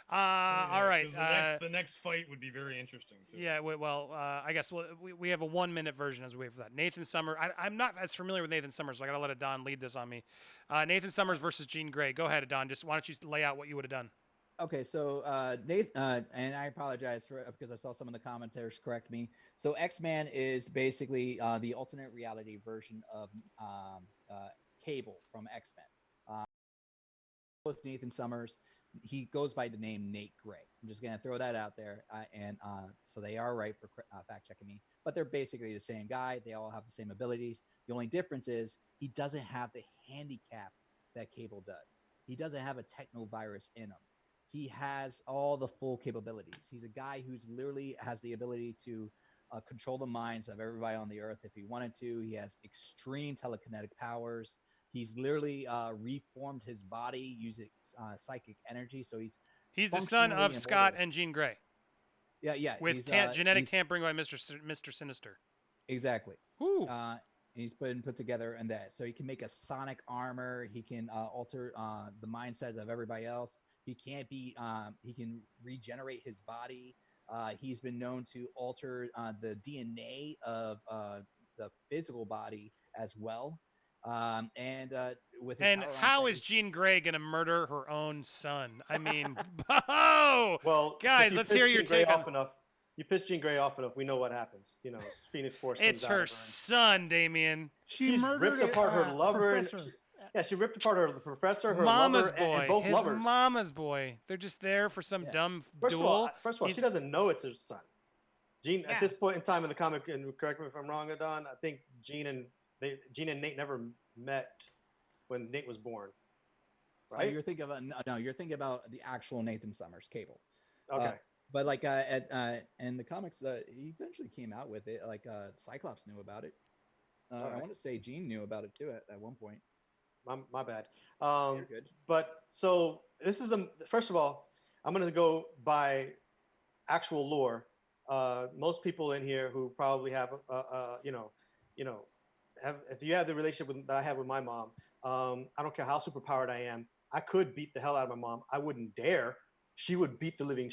All right. 'Cause the next fight would be very interesting, too. Yeah, well, I guess we have a 1-minute version as we wait for that. Nathan Summers. I'm not as familiar with Nathan Summers, so I got to let Adon lead this on me. Nathan Summers versus Jean Grey. Go ahead, Adon. Just why don't you lay out what you would have done? Okay, so Nathan, and I apologize for because I saw some of the commenters correct me. So X-Man is basically the alternate reality version of Cable from X-Men. Was Nathan Summers. He goes by the name Nate Gray. I'm just gonna throw that out there, and so they are right for fact checking me. But they're basically the same guy. They all have the same abilities. The only difference is he doesn't have the handicap that Cable does. He doesn't have a techno virus in him. He has all the full capabilities. He's a guy who's literally has the ability to control the minds of everybody on the earth if he wanted to. He has extreme telekinetic powers. He's literally reformed his body using psychic energy. So He's the son functionally of Scott immortal. and Jean Grey. Yeah. With he's, genetic he's- tampering by Mr. Sinister. Exactly. Ooh. He's been put together in that. So he can make a sonic armor. He can alter the mindsets of everybody else. He can't be. He can regenerate his body. He's been known to alter the DNA of the physical body as well. With his And power how on is stage- Jean Grey going to murder her own son? I mean, oh! Well, Guys, if you let's piss hear your Jean Grey take on- off enough. You piss Jean Grey off enough, we know what happens. You know, Phoenix Force. It's comes out her of her. son, Damien. She murdered ripped apart her lover. Professor. She ripped apart her professor, her Mama's lover, boy. and both His lovers. mama's boy. They're just there for some Yeah. dumb First of duel. all, she He's- doesn't know it's her son. Jean, Yeah. at this point in time in the comic, and correct me if I'm wrong, Adon, I think Jean and Nate never met when Nate was born. right? You're thinking about no, you're thinking about the actual Nathan Summers, Cable. Okay. But like in the comics, he eventually came out with it. Like Cyclops knew about it. Right. I want to say Jean knew about it too at one point. My bad. You're good. But so this is first of all, I'm gonna go by actual lore. Most people in here who probably have if you have the relationship that I have with my mom, I don't care how superpowered I am, I could beat the hell out of my mom. I wouldn't dare. She would beat the living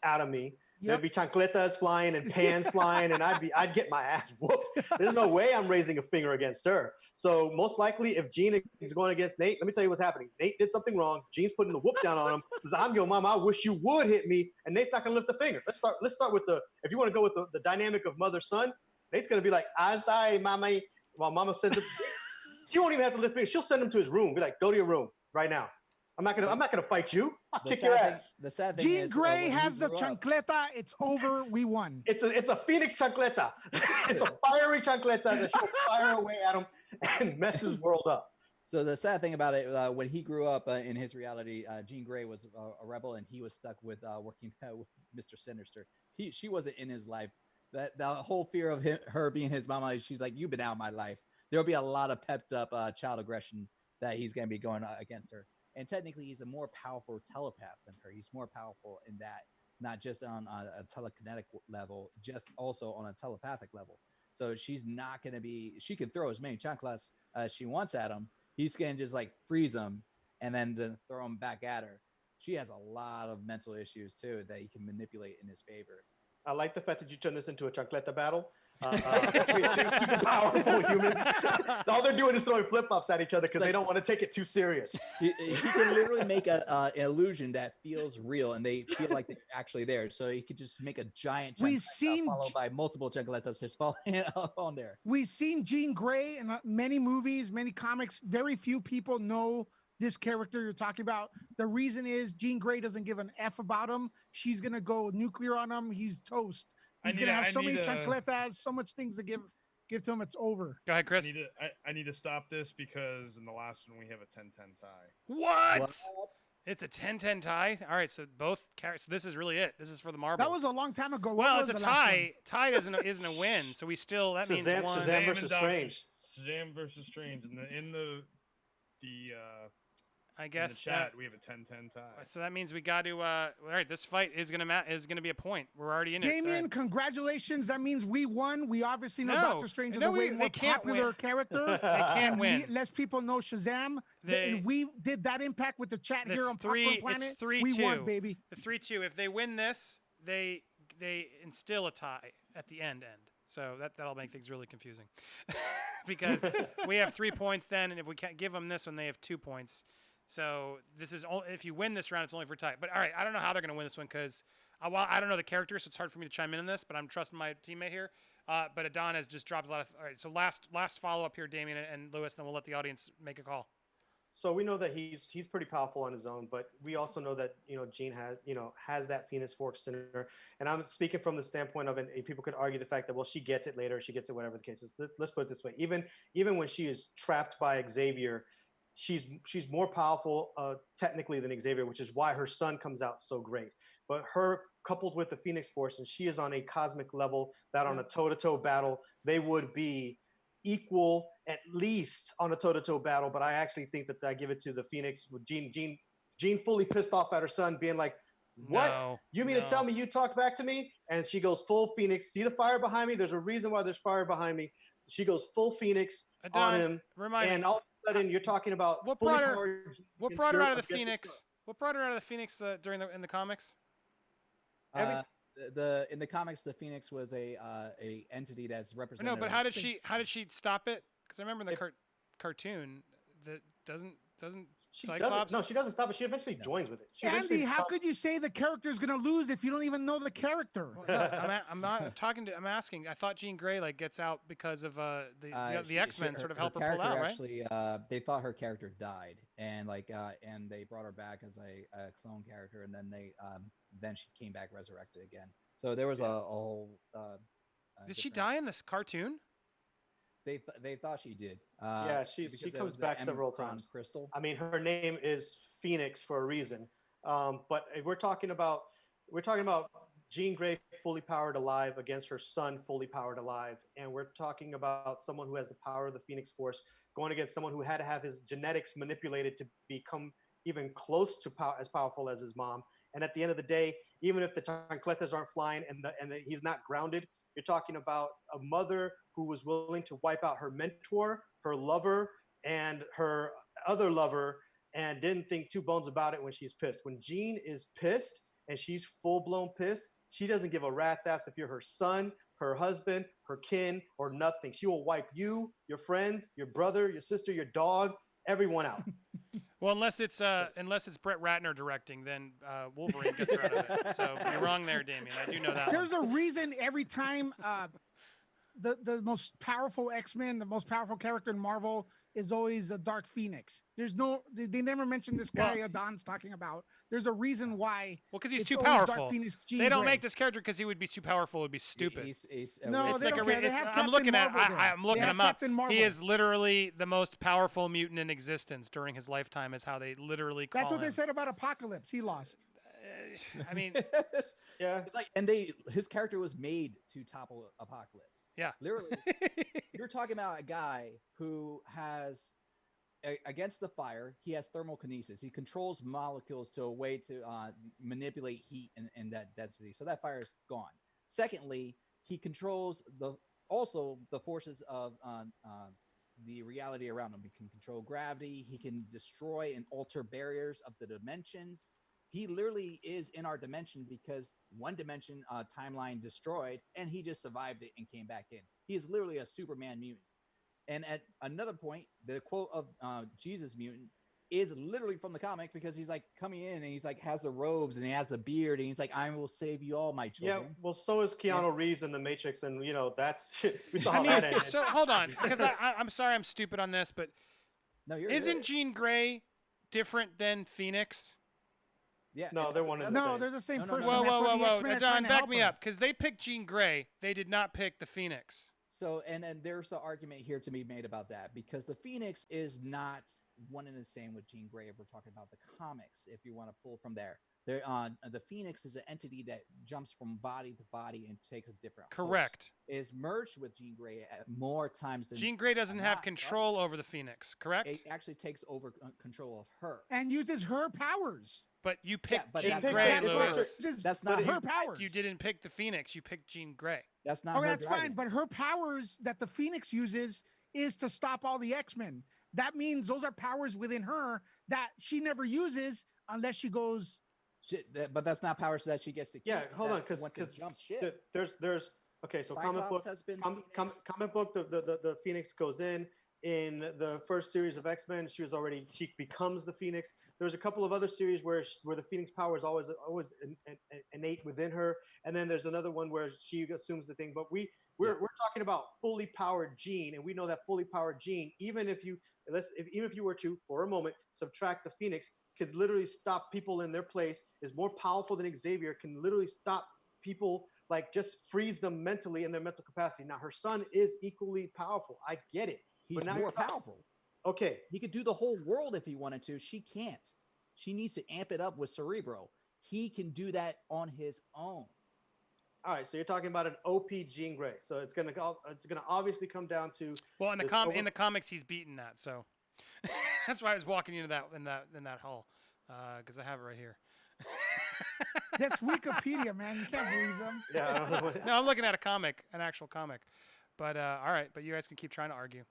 out of me. There'd be chancletas flying and pans flying, and I'd get my ass whooped. There's no way I'm raising a finger against her. So most likely, if Gene is going against Nate, let me tell you what's happening. Nate did something wrong. Gene's putting the whoop down on him. Says, "I'm your mom. I wish you would hit me." And Nate's not gonna lift a finger. Let's start with if you want to go with the dynamic of mother son. Nate's gonna be like, "I'm sorry, mama." While mama sends him, she won't even have to lift fingers. She'll send him to his room. Be like, "Go to your room right now. I'm not gonna fight you. I'll kick your ass." The sad thing Jean is, Grey has the chancleta. It's over. We won. It's a Phoenix chancleta. It's a fiery chancleta that she'll fire away at him and mess his world up. So the sad thing about it, when he grew up in his reality, Jean Grey was a rebel, and he was stuck with working with Mr. Sinister. She wasn't in his life. That the whole fear of her being his mama, she's like, "You've been out of my life." There'll be a lot of pepped up child aggression that he's going to be going against her. And technically, he's a more powerful telepath than her. He's more powerful in that, not just on a telekinetic level, just also on a telepathic level. So she's not going to be. She can throw as many chanclas as she wants at him. He's going to just like freeze them and then throw them back at her. She has a lot of mental issues too that he can manipulate in his favor. I like the fact that you turned this into a chancleta battle. Between two super powerful humans. All they're doing is throwing flip-flops at each other because they don't want to take it too serious. He can literally make an illusion that feels real, and they feel like they're actually there. So he could just make a giant chancleta followed by multiple chancletas just falling on there. We've seen Jean Grey in many movies, many comics. Very few people know this character you're talking about. The reason is Jean Grey doesn't give an F about him. She's going to go nuclear on him. He's toast. He's going to have so many chancletas, so much things to give to him. It's over. Go ahead, Chris. I need to stop this because in the last one we have a 10-10 tie. What? It's a 10-10 tie? All right, so both carries. So this is really it. This is for the marbles. That was a long time ago. Well, it's a tie. Tie isn't a win, so we still, that means one. Shazam versus Strange. Shazam versus Strange. In the I guess in the chat we have a 10-10 tie. So that means we got to. All right, this fight is gonna be a point. We're already in it. Damien, congratulations! That means we won. We obviously know Doctor Strange is a way more popular character. They can't win. Less people know Shazam. And we did that impact with the chat here on Popcorn Planet. It's 3-2. We won, baby. The 3-2. If they win this, they instill a tie at the end. So that'll make things really confusing, because we have 3 points then, and if we can't give them this one, they have 2 points. So this is only, if you win this round, it's only for tie. But all right, I don't know how they're going to win this one because I don't know the character, so it's hard for me to chime in on this. But I'm trusting my teammate here. But Adon has just dropped a lot of. All right, so last follow up here, Damien and Lewis. Then we'll let the audience make a call. So we know that he's pretty powerful on his own, but we also know that Jean has that Phoenix Force in her. And I'm speaking from the standpoint of, and people could argue the fact that she gets it later, she gets it, whatever the case is. Let's put it this way: even when she is trapped by Xavier, she's more powerful technically than Xavier, which is why her son comes out so great. But her coupled with the Phoenix Force, and she is on a cosmic level that on a toe-to-toe battle, they would be equal, at least on a toe-to-toe battle. But I actually think that I give it to the Phoenix with Jean fully pissed off at her son, being like, "What? No, you mean to tell me you talked back to me?" And she goes full Phoenix. See the fire behind me? There's a reason why there's fire behind me. She goes full Phoenix on him. And all of a sudden, you're talking about what brought her out of the Phoenix? What brought her out of the Phoenix in the comics? In the comics, the Phoenix was a entity that's represented. No, but how did she stop it? Because I remember in the cartoon that doesn't Cyclops. No, she doesn't stop it. She eventually joins with it. Andy, how could you say the character is going to lose if you don't even know the character? No, I'm not talking to. I'm asking. I thought Jean Grey gets out because of the X-Men sort of help her pull out, right? Actually, they thought her character died, and and they brought her back as a clone character, and then she came back resurrected again. So there was a whole. Did she die in this cartoon? They thought she did. Yeah, she comes back several times. Crystal. I mean, her name is Phoenix for a reason. But if we're talking about Jean Grey fully powered alive against her son fully powered alive, and we're talking about someone who has the power of the Phoenix Force going against someone who had to have his genetics manipulated to become even close to as powerful as his mom. And at the end of the day, even if the chancletas aren't flying and he's not grounded, you're talking about a mother who was willing to wipe out her mentor, her lover, and her other lover, and didn't think two bones about it when she's pissed. When Jean is pissed and she's full blown pissed, she doesn't give a rat's ass if you're her son, her husband, her kin, or nothing. She will wipe you, your friends, your brother, your sister, your dog, everyone out. Well, unless it's Brett Ratner directing, then Wolverine gets her out of it. So you're wrong there, Damien. I do know that. There's a reason every time the most powerful X-Men, the most powerful character in Marvel is always a Dark Phoenix. They never mention this guy Adon's talking about. There's a reason why. Well, because he's it's too always Dark powerful. Phoenix, Jean They don't Grey. make this character because he would be too powerful. It would be stupid. No, It's they like don't care. They have I'm looking Captain Marvel there. I'm looking They him have up. Captain Marvel. He is literally the most powerful mutant in existence during his lifetime. Is how they literally call That's what him. they said about Apocalypse. He lost. I mean, Yeah. His character was made to topple Apocalypse. yeah. Literally, you're talking about a guy who has against the fire, he has thermokinesis. He controls molecules to a way to manipulate heat and that density. So that fire is gone. Secondly, he controls the forces of the reality around him. He can control gravity. He can destroy and alter barriers of the dimensions. He literally is in our dimension because one dimension timeline destroyed, and he just survived it and came back in. He is literally a Superman mutant. And at another point, the quote of Jesus mutant is literally from the comic because he's like coming in and he's like has the robes and he has the beard and he's like, "I will save you all, my children." Yeah, well, so is Keanu Reeves in The Matrix, and that's we saw I how that mean, ended. so hold on, because I'm sorry, I'm stupid on this, but No, isn't Jean Grey different than Phoenix? Yeah, No, they're one and No, the they're same. the same No, no, person. no. Whoa, That's whoa, why whoa, the whoa! X-Men are Don, trying to back help me him. up, because they picked Jean Grey. They did not pick the Phoenix. So, and there's the argument here to be made about that because the Phoenix is not one and the same with Jean Grey if we're talking about the comics, if you want to pull from there. The Phoenix is an entity that jumps from body to body and takes a different Correct. host. Is merged with Jean Grey at more times than Jean Grey doesn't have not. control over the Phoenix, correct? It actually takes over control of her. And uses her powers. But you picked but Jean that's Grey, not- Lewis. That's not her powers. You didn't pick the Phoenix. You picked Jean Grey. That's not. Okay, her that's fine. driving. But her powers that the Phoenix uses is to stop all the X-Men. That means those are powers within her that she never uses unless she goes. But that's not powers that she gets to keep. Yeah, hold on, because once it jumps ship. there's okay, so comic Cyclops book has been comic book the Phoenix goes in the first series of X-Men. She becomes the Phoenix. There's a couple of other series where the Phoenix power is always innate within her, and then there's another one where she assumes the thing. But we're talking about fully powered Jean, and we know that fully powered Jean, even if you were to for a moment subtract the Phoenix, could literally stop people in their place, is more powerful than Xavier, can literally stop people, like just freeze them mentally in their mental capacity. Now her son is equally powerful. I get it. He's But now more you're talking- powerful. Okay. He could do the whole world if he wanted to. She can't. She needs to amp it up with Cerebro. He can do that on his own. All right, so you're talking about an OP Jean Grey. So it's gonna obviously come down to Well, in this the comics, he's beaten that. So that's why I was walking into that in that hall, because I have it right here. That's Wikipedia, man. You can't believe them. Yeah, I don't know what- No, I'm looking at an actual comic. But all right, but you guys can keep trying to argue.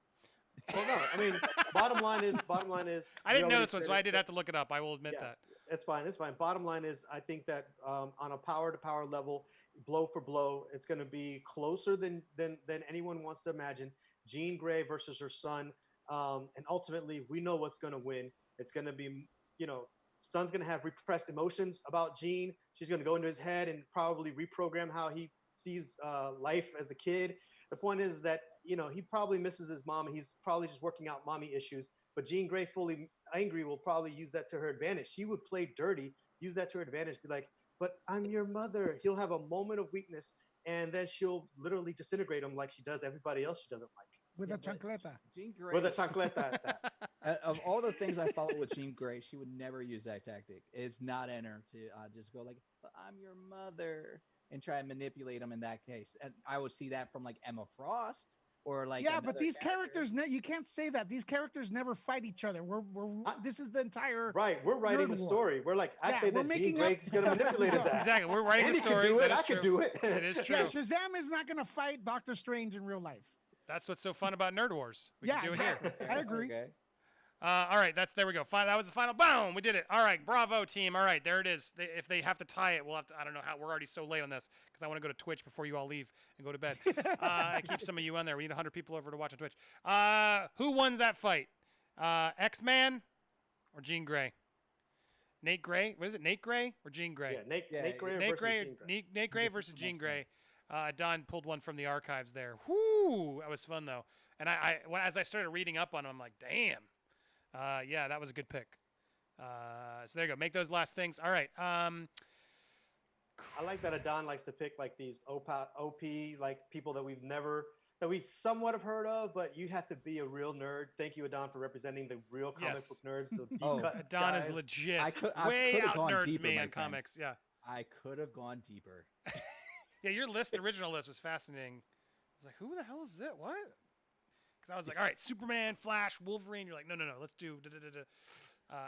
Well, no, I mean, bottom line is. I didn't know this one, so I did have to look it up. I will admit Yeah. that. It's fine. Bottom line is, I think that on a power to power level, blow for blow, it's going to be closer than anyone wants to imagine. Jean Grey versus her son, and ultimately, we know what's going to win. It's going to be, son's going to have repressed emotions about Jean. She's going to go into his head and probably reprogram how he sees life as a kid. The point is that he probably misses his mom. And he's probably just working out mommy issues. But Jean Grey, fully angry, will probably use that to her advantage. She would play dirty, use that to her advantage, be like, "But I'm your mother." He'll have a moment of weakness, and then she'll literally disintegrate him like she does everybody else she doesn't like. with Yeah, a but chancleta. Jean Grey. With a chancleta at that. Of all the things I followed with Jean Grey, she would never use that tactic. It's not in her to just go like, "But I'm your mother," and try and manipulate them in that case. And I would see that from like Emma Frost or like Yeah, but another these character. characters, you can't say that. These characters never fight each other. This is the entire Right, we're writing Nerd the war. story. We're like, I Yeah, say we're that Jean making Grey up is going to stuff as we manipulate his go. ass. Exactly. We're writing Andy the story. can do That it. is I can true. do it. It is true. Yeah, Shazam is not going to fight Doctor Strange in real life. That's what's so fun about Nerd Wars. We Yeah, can do it here. exactly. I agree. Okay. All right, there we go. That was the final. Boom, we did it. All right, bravo team. All right, there it is. If they have to tie it, we'll have to. I don't know how. We're already so late on this because I want to go to Twitch before you all leave and go to bed. I keep some of you on there. We need 100 people over to watch on Twitch. Who won that fight? X-Man or Jean Grey? Nate Gray. What is it? Nate Gray or Jean Grey? Yeah, Nate Gray Nate versus Gray. Jean Grey. Nate Gray versus Jean Grey. Don pulled one from the archives there. Whoo, that was fun though. And as I started reading up on him, I'm like, damn. Yeah, that was a good pick. So there you go. Make those last things. All right. I like that Adon likes to pick like these OP like people that we somewhat have heard of, but you have to be a real nerd. Thank you, Adon, for representing the real comic book nerds. The deep cut Adon is guys. legit. I Way could've out gone nerds deeper, me my in friend. comics. Yeah. I could have gone deeper. Yeah, your original list was fascinating. I was like, who the hell is that? What? Because I was like, all right, Superman, Flash, Wolverine. You're like, no, let's do da-da-da-da.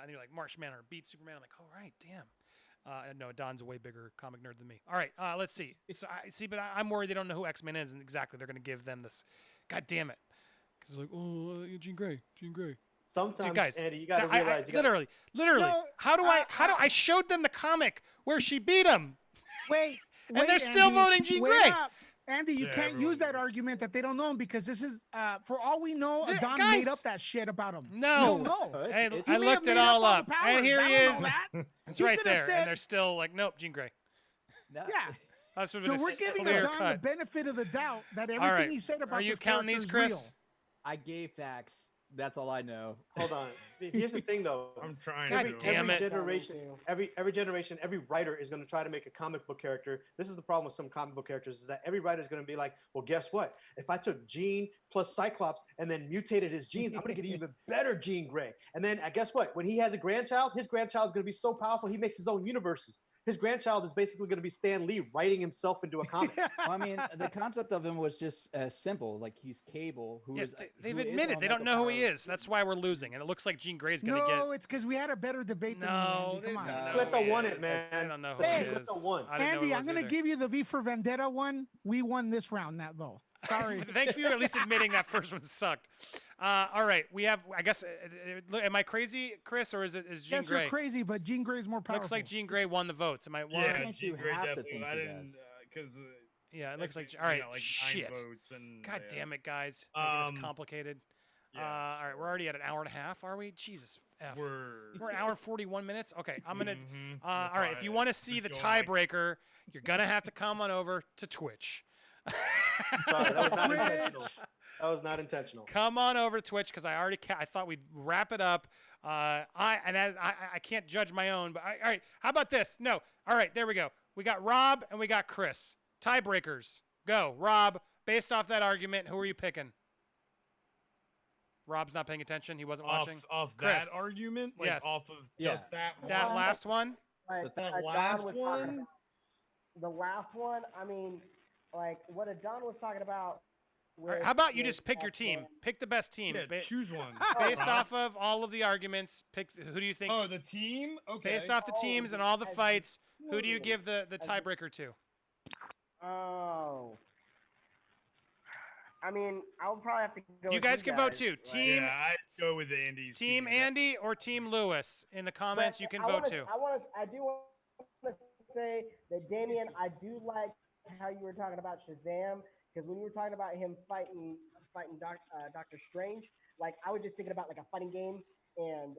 And you're like, Marshman or beat Superman. I'm like, all right, damn. No, Don's a way bigger comic nerd than me. All right, let's see. So I'm worried they don't know who X-Men is, and exactly they're going to give them this. God damn it. Because they're like, oh, Jean Grey. Sometimes, Dude, guys, Andy, you got to realize. literally. No, how do I showed them the comic where she beat him. Wait, And they're still Andy, voting Jean wait Grey. up. Andy, you Yeah, can't everyone use that knows. argument that they don't know him because this is, for all we know, Yeah, Adon guys. made up that shit about him. No. We don't know. And It's- I He may have looked it made all all up. the And powers. here I he don't know is. that. It's He right coulda there. said- And they're still like, nope, Jean Grey. No. Yeah. That's what So we're giving clear Adon the cut. benefit of the doubt that everything All right. he said about Are you this counting these, character is Chris? I gave facts. That's all I know. Hold on. Here's the thing, though. I'm trying God to. damn it. Every generation, every writer is going to try to make a comic book character. This is the problem with some comic book characters is that every writer is going to be like, well, guess what? If I took Jean plus Cyclops and then mutated his genes, I'm going to get even better Jean Grey. And then guess what? When he has a grandchild, his grandchild is going to be so powerful, he makes his own universes. His grandchild is basically going to be Stan Lee writing himself into a comic. Well, I mean, the concept of him was just simple. Like he's Cable, who Yes, is they've who is admitted on they don't Michael know who he Powers. is. That's why we're losing. And it looks like Jean Grey's going to No, it's because we had a better debate than No, you, Andy. Come there's on. no Let the who he one it, is. man. I don't know who Hey, he let is. the one. I didn't know Andy, who it I'm was going to either. give you the V for Vendetta one. We won this round, that though. Sorry. Thanks for you at least admitting that first one sucked. All right, we have. I guess. Am I crazy, Chris, or is Jean Yes, Grey? you're crazy, but Jean Grey's more powerful. Looks like Jean Grey won the votes. Am I? Yeah, can't Jean you Grey have the definitely. things I he didn't does? because. Yeah, it looks like. All right, like 9 shit. votes and, God yeah. damn it, guys! Making this Um, complicated. yeah, All right, we're already at an hour and a half, are we? Jesus F. We're An hour and 41 minutes. Okay, I'm gonna. Mhm, All that's right, if you why want to it's see the going like- tiebreaker, you're gonna have to come on over to Twitch. Sorry, that was not Twitch. intentional. That was not intentional. Come on over to Twitch because I already I thought we'd wrap it up. I can't judge my own, but all right. How about this? No. All right, there we go. We got Rob and we got Chris. Tiebreakers. Go, Rob. Based off that argument, who are you picking? Rob's not paying attention. He wasn't watching. off Chris. that argument, like Yes. off of Yeah. just that That one? last one. Like, That Adon last was talking one? about- the last one, I mean, like what Adon was talking about. All right, how about you just pick your team? Pick the best team. Yeah, choose one. Based Rob. off of all of the arguments, pick who do you think? Oh, the team. Okay. Based off the Oh, teams and all the as a fights, who do you team. give the As a- tiebreaker to? Oh. I mean, I would probably have to go. You with guys can vote too. like- Team- Yeah, I'd go with Andy's Team team. Andy or Team Lewis? In the comments, But you can I vote wanna- too. I do want to say that Damien, I do like how you were talking about Shazam because when you were talking about him fighting Doctor Strange, like I was just thinking about like a fighting game and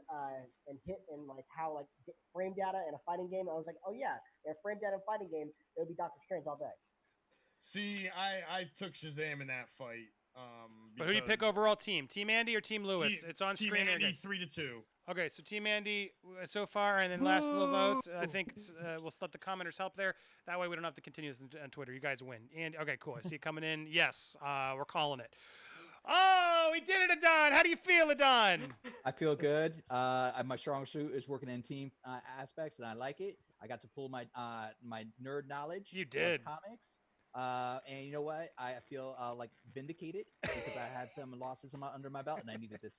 hit and like how like get frame data in a fighting game. I was like, oh yeah, in a frame data fighting game, it would be Doctor Strange all day. See, I took Shazam in that fight. But who do you pick because overall team? Team Andy or Team Lewis? It's on Team screen there, Andy guys. 3-2. Okay, so Team Andy so far, and then last little votes. I think we'll let the commenters help there. That way we don't have to continue this on Twitter. You guys win. And okay, cool. I see it coming in. Yes, we're calling it. Oh, he did it, Adon. How do you feel, Adon? I feel good. My strong suit is working in team aspects, and I like it. I got to pull my my nerd knowledge. You did. Of comics. And you know what? I feel like vindicated because I had some losses under my belt, and I needed this.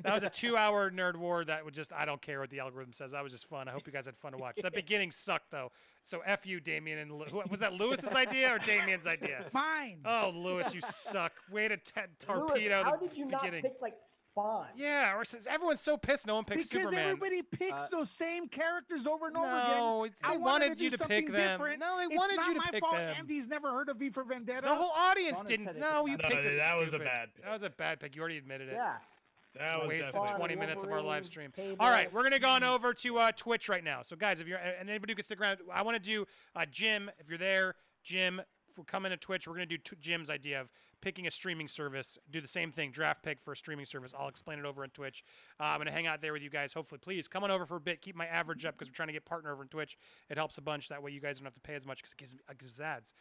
That was a 2-hour nerd war that would just, I don't care what the algorithm says. That was just fun. I hope you guys had fun to watch. That beginning sucked, though. So F you, Damien. And was that Lewis's idea or Damien's idea? Mine. Oh, Lewis, you suck. Way to torpedo Lewis, how the did you beginning. not pick like Spawn? Yeah, or since everyone's so pissed no one picks Because Superman. everybody picks those same characters over and over No, again. they I wanted you do to pick something them. different. No, they It's wanted not you to my pick fault. them. Andy's never heard of V for Vendetta. The whole audience Ron didn't. said it's No, a you bad picked pick. a That was a stupid. bad pick. That was a bad pick. You already admitted it. Yeah. That was Wasted definitely. 20 minutes of our live Wolverine, stream. Cable. All right, we're gonna go on over to Twitch right now. So guys, if you're and anybody who can stick around, I want to do Jim. If you're there, Jim, if we're coming to Twitch, we're gonna do Jim's idea of picking a streaming service. Do the same thing, draft pick for a streaming service. I'll explain it over on Twitch. I'm gonna hang out there with you guys. Hopefully, please come on over for a bit. Keep my average up because we're trying to get partner over on Twitch. It helps a bunch. That way, you guys don't have to pay as much because it gives ads.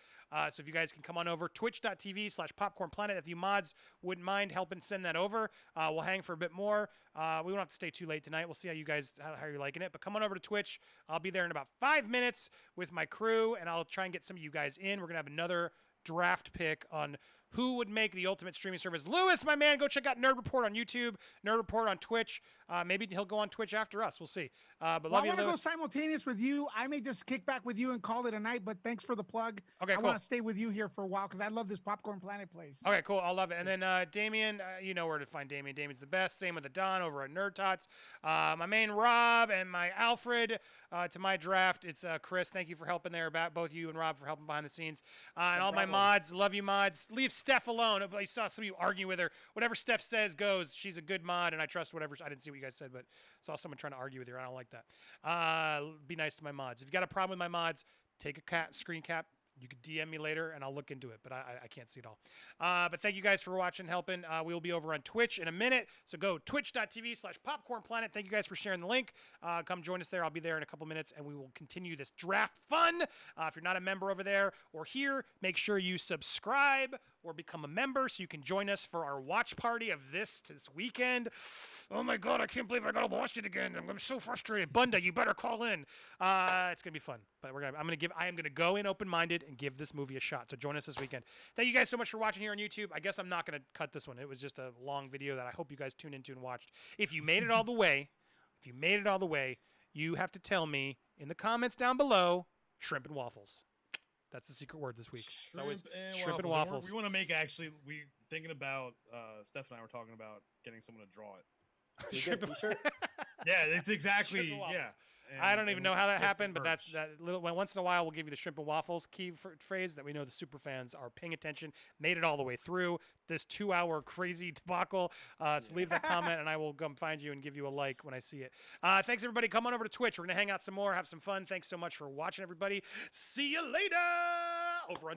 So if you guys can come on over, twitch.tv/PopcornPlanet. If you mods wouldn't mind helping send that over, we'll hang for a bit more. We won't have to stay too late tonight. We'll see how you guys how you're liking it. But come on over to Twitch. I'll be there in about 5 minutes with my crew, and I'll try and get some of you guys in. We're gonna have another draft pick on who would make the ultimate streaming service. Lewis, my man, go check out Nerd Report on YouTube, Nerd Report on Twitch. Maybe he'll go on Twitch after us. We'll see. But Well, love I you, want to go Lewis. simultaneous with you. I may just kick back with you and call it a night, but thanks for the plug. Okay, I cool. want to stay with you here for a while because I love this Popcorn Planet place. Okay, cool. I'll love it. And then Damien, you know where to find Damien. Damien's the best. Same with the Don over at Nerd Tots. My main Rob and my Alfred to my draft. It's Chris. Thank you for helping there. Both you and Rob for helping behind the scenes. And all my mods. Love you, mods. Leave Steph alone. I saw some of you argue with her. Whatever Steph says goes. She's a good mod, and I trust whatever. I didn't see what you guys said, but saw someone trying to argue with her. I don't like that. Be nice to my mods. If you got a problem with my mods, take a screen cap. You could DM me later, and I'll look into it, but I can't see it all. But thank you guys for watching, helping. We will be over on Twitch in a minute, so go twitch.tv/PopcornPlanet. Thank you guys for sharing the link. Come join us there. I'll be there in a couple minutes, and we will continue this draft fun. If you're not a member over there or here, make sure you subscribe or become a member so you can join us for our watch party of this weekend. Oh my God, I can't believe I gotta watch it again. I'm so frustrated. Bunda, you better call in. It's gonna be fun. But I am gonna go in open-minded and give this movie a shot. So join us this weekend. Thank you guys so much for watching here on YouTube. I guess I'm not gonna cut this one. It was just a long video that I hope you guys tuned into and watched. If you made it all the way, you have to tell me in the comments down below, shrimp and waffles. That's the secret word this week. It's always shrimp and waffles. We want to make we thinking about Steph and I were talking about getting someone to draw it. Shrimp and Yeah, it's exactly Shrimp and waffles. yeah. I don't even know how that that's the happened, but that's merch. that little. Once in a while, we'll give you the shrimp and waffles key phrase that we know the super fans are paying attention. Made it all the way through this 2-hour crazy debacle. So leave that comment, and I will come find you and give you a like when I see it. Thanks everybody. Come on over to Twitch. We're gonna hang out some more, have some fun. Thanks so much for watching, everybody. See you later over on Twitch.